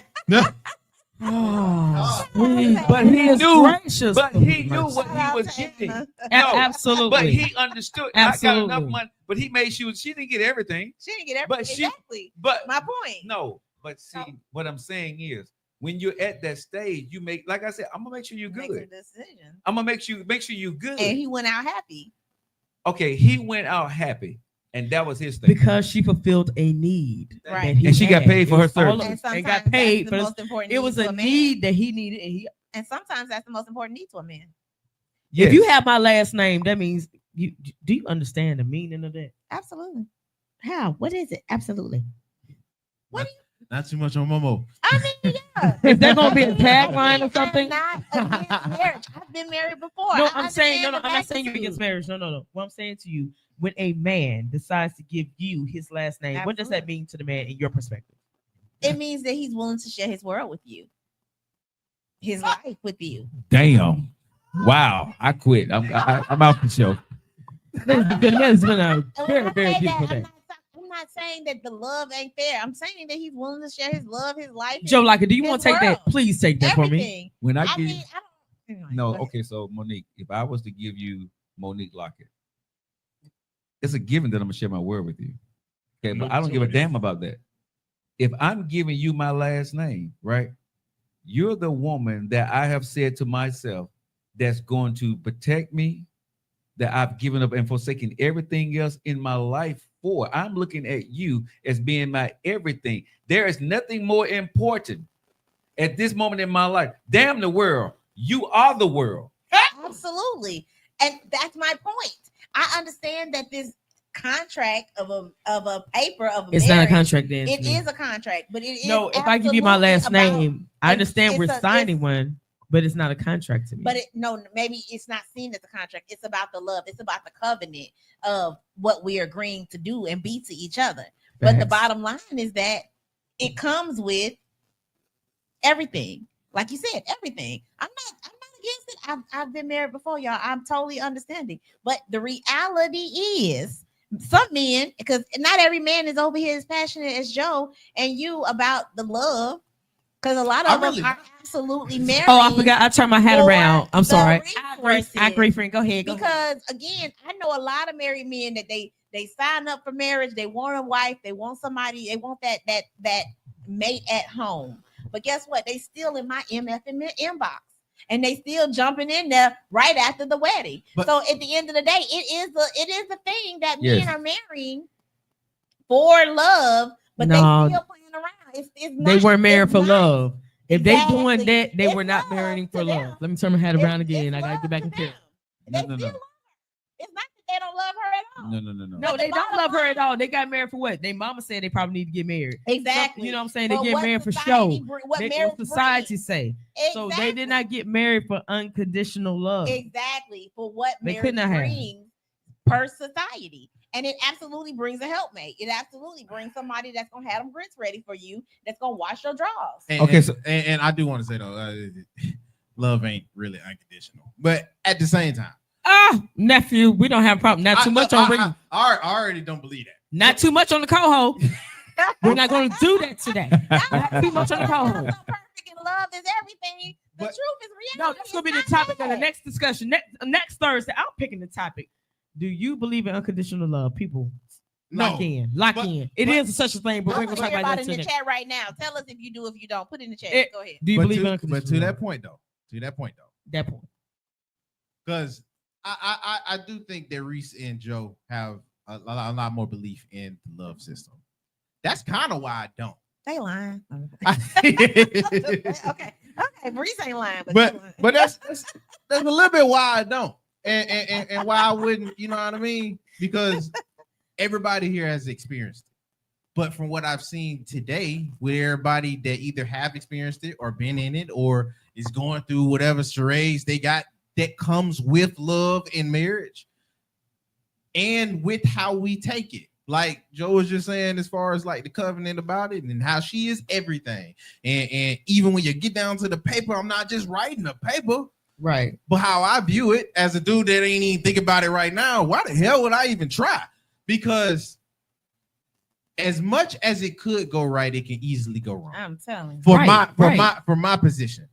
Oh, sweet. but he is knew- gracious. But he knew what Shout he out was to getting. Anna. No, Absolutely. But he understood. I got Absolutely. enough money, but he made sure she didn't get everything. She didn't get But everything. she- Exactly. But My point. no, but see, what I'm saying is, when you're at that stage, you make, like I said, I'm gonna make sure you're Make a good. decision. I'm gonna make sure you're good. And he went out happy. Okay, he went out happy, and that was his thing. because she fulfilled a need. Right. that he And she got had. paid for It her was all service. of- And And sometimes got paid that's for the this. most important It was need a to man. need that he needed, and he. And sometimes that's the most important need to a man. Yes. If you have my last name, that means you. Do you understand the meaning of that? Absolutely. How? What is it? Absolutely. Not too much on Momo. I mean, yeah. Is that gonna be a tagline or something? I'm not against marriage. I've been married before. No, I I'm saying no. understand the I'm not saying you're magnitude. against marriage. No. What I'm saying to you, when a man decides to give you his last name, what does that mean to the man in your perspective? It means that he's willing to share his world with you, his life with you. Damn. Wow. I quit. I'm out the show. It's been a And when very, I very say beautiful that, day. I'm not saying that the love ain't fair. I'm saying that he's willing to share his love, his life. Joe, like, do you his want to take that? world. Please take that for me. Everything. When I I give mean, I don't. anyway, no, go ahead. okay. So Monique, if I was to give you Monique Lockett, it's a given that I'm gonna share my word with you. Okay, but I don't give a damn about that. If I'm giving you my last name, right? You're the woman that I have said to myself that's going to protect me, that I've given up and forsaken everything else in my life for. I'm looking at you as being my everything. There is nothing more important at this moment in my life. Damn the world. You are the world. Absolutely. And that's my point. I understand that this contract of a paper of a It's not a marriage, contract, then. It is a contract, but it is No, if I give you my last absolutely about- name, I understand we're it's a- signing one, but it's not a contract to me. But maybe it's not seen as a contract. It's about the love. It's about the covenant of what we're agreeing to do and be to each other. But the Facts. bottom line is that it comes with everything. Like you said, everything. I'm not against it. I've been married before, y'all. I'm totally understanding. But the reality is some men, because not every man is over here as passionate as Joe and you about the love. Because a lot of them are absolutely married. Oh, I forgot. I turned my hat for around. I'm the sorry. resources. I agree, friend. Go ahead. Go ahead. Because again, I know a lot of married men that they sign up for marriage. They want a wife. They want somebody. They want that mate at home. But guess what? They still in my MF inbox, and they still jumping in there right after the wedding. But- So at the end of the day, it is a thing that Yes. men are marrying for love, but No. they still playing around. It's They not- weren't married it's for not- love. If they Exactly. doing that, they It's were not love marrying to for them. love. Let me turn my hat around again. It's I gotta love get back to into it. them. They No, no, still no. love her. It's not that they don't love her at all. No. No, they don't love her at all. They got married for what? They mama said they probably need to get married. Exactly. You know what I'm saying? They But get what married for society show. bring- what They, marriage what society brings. say. So they Exactly. did not get married for unconditional love. Exactly for what They marriage could not have. brings per society. And it absolutely brings a helpmate. It absolutely brings somebody that's gonna have them grits ready for you, that's gonna wash your drawers. And, Okay, and- so- and I do want to say though, love ain't really unconditional, but at the same time, Nephew, we don't have a problem. Not too much on I already don't believe that. not too much on the co-host. We're not going to do that today. Not too much on the co-host. So perfect and love is everything. The But- truth is reality. No, that's gonna be the It's not topic of the bad. next discussion. Next Thursday, I'm picking the topic. Do you believe in unconditional love? People, lock No. in, lock But- in. It but- is such a thing, but I'm we're gonna gonna talk hear about about that it in the today. chat right now. Tell us if you do, if you don't. Put it in the chat. It- Go ahead. Do you But believe in to, unconditional but to love? that point though, That point. because I do think that Reese and Joe have a lot more belief in the love system. That's kind of why I don't. They lying. but okay. Breeze ain't lying, but they lying. that's a little bit why I don't, and why I wouldn't. You know what I mean? Because everybody here has experienced it. But from what I've seen today, with everybody that either have experienced it or been in it or is going through whatever charades they got that comes with love and marriage, and with how we take it. Like Joe was just saying, as far as like the covenant about it and how she is everything. And even when you get down to the paper, I'm not just writing a paper, Right. but how I view it as a dude that ain't even think about it right now. Why the hell would I even try? Because as much as it could go right, it can easily go wrong. I'm telling you. For Right, my position.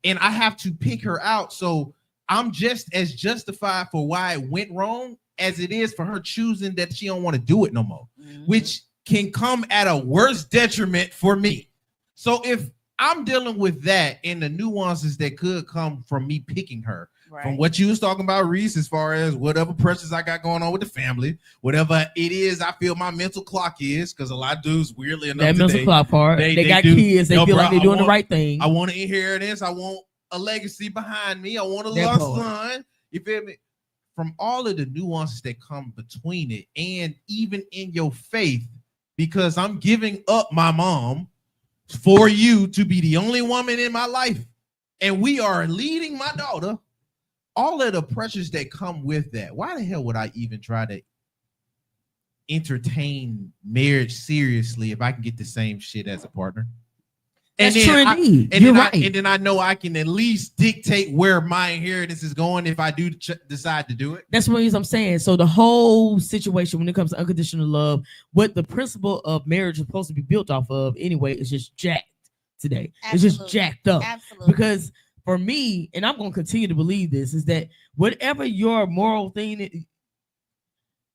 And I have to pick her out. So I'm just as justified for why it went wrong as it is for her choosing that she don't want to do it no more, which can come at a worse detriment for me. So if I'm dealing with that and the nuances that could come from me picking her, from what you was talking about, Reese, as far as whatever pressures I got going on with the family, whatever it is, I feel my mental clock is, because a lot of dudes, weirdly enough, that today, mental clock part. They got do. kids. They Yo, feel bro, like they're doing the right thing. I want to inheritance. I want a legacy behind me. I want a That lost part. son. You feel me? From all of the nuances that come between it, and even in your faith, because I'm giving up my mom for you to be the only woman in my life, and we are leading my daughter. All of the pressures that come with that. Why the hell would I even try to entertain marriage seriously if I can get the same shit as a partner? That's true indeed. You're right. And then I know I can at least dictate where my inheritance is going if I do decide to do it. That's what I'm saying. So the whole situation when it comes to unconditional love, what the principle of marriage is supposed to be built off of anyway, is just jacked today. It's just jacked up. Absolutely. Because for me, and I'm going to continue to believe this, is that whatever your moral thing is,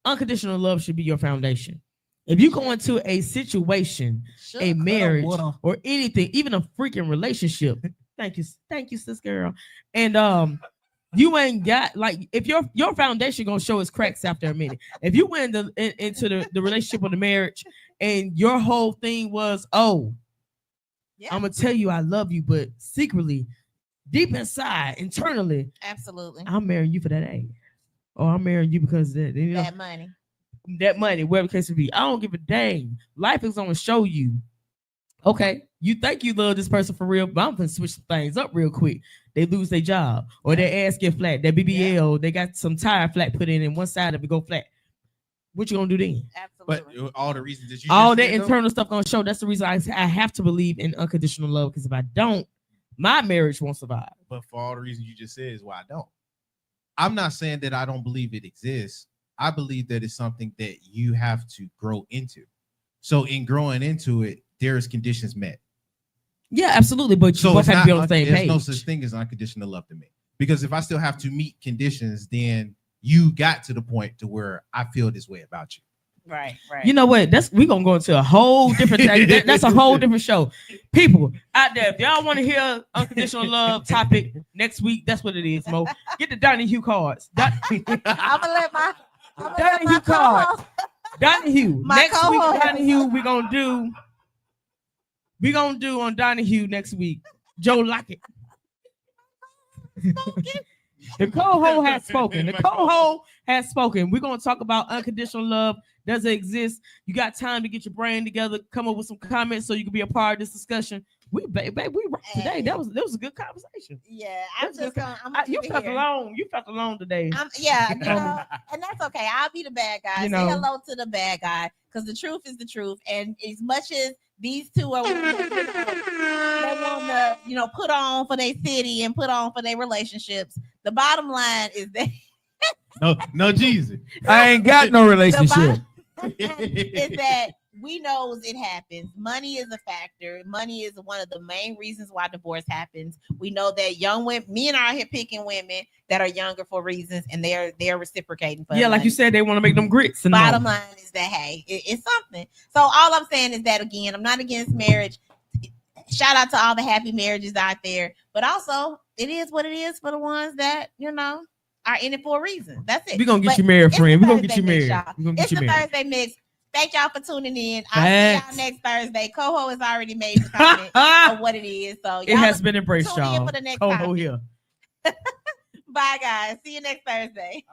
unconditional love should be your foundation. If you go into a situation, a marriage, or anything, even a freaking relationship, thank you, sis girl, and you ain't got, like, if your foundation gonna show its cracks after a minute. If you went into the relationship or the marriage, and your whole thing was, I'm gonna tell you I love you, but secretly, deep inside, internally, absolutely, I'm marrying you for that ass, or I'm marrying you because that money. That money, whatever the case would be. I don't give a dang. Life is gonna show you. Okay, you think you love this person for real, but I'm gonna switch things up real quick. They lose their job, or their ass get flat. Their BBL, they got some tire flat put in, and one side of it go flat. What you gonna do then? Absolutely. But all the reasons that you all just that said, internal stuff gonna show. That's the reason I have to believe in unconditional love, because if I don't, my marriage won't survive. But for all the reasons you just said is why I don't. I'm not saying that I don't believe it exists. I believe that it's something that you have to grow into. So in growing into it, there is conditions met. Yeah, absolutely. But you both have to be on the same there's page. no such thing as unconditional love to me. Because if I still have to meet conditions, then you got to the point to where I feel this way about you. Right. You know what? We're gonna go into a whole different that's a whole different show. People out there, if y'all want to hear unconditional love topic next week, that's what it is, Mo. Get the Donnie Hugh cards. I'm gonna let my Donnie Hugh cards. Donnie Hugh. My Next week, co-host. Donnie Hugh, we're gonna do on Donnie Hugh next week. Joe Lockett. The co-host has spoken. The co-host has spoken. We're gonna talk about unconditional love. Does it exist? You got time to get your brain together, come up with some comments so you can be a part of this discussion. We rocked today. That was a good conversation. Yeah, I'm just gonna. You felt alone. You felt alone today. And that's okay. I'll be the bad guy. Say hello to the bad guy, because the truth is the truth. And as much as these two are, they want to, put on for their city and put on for their relationships. The bottom line is that no, Jesus, I ain't got no relationship. Is that we knows it happens. Money is a factor. Money is one of the main reasons why divorce happens. We know that young women, men are here picking women that are younger for reasons, and they're reciprocating for like you said, they want to make them grits. Bottom line is that it's something. So all I'm saying is that, again, I'm not against marriage. Shout out to all the happy marriages out there, but also it is what it is for the ones that are in it for a reason. That's it. We're gonna get you married, friend. We're gonna get you married. It's the Thursday Mix. Thank y'all for tuning in. I'll see y'all next Thursday. Coho has already made the comment of what it is. So it has been embraced, tune in y'all. for the next Coho time. here. Bye, guys. See you next Thursday.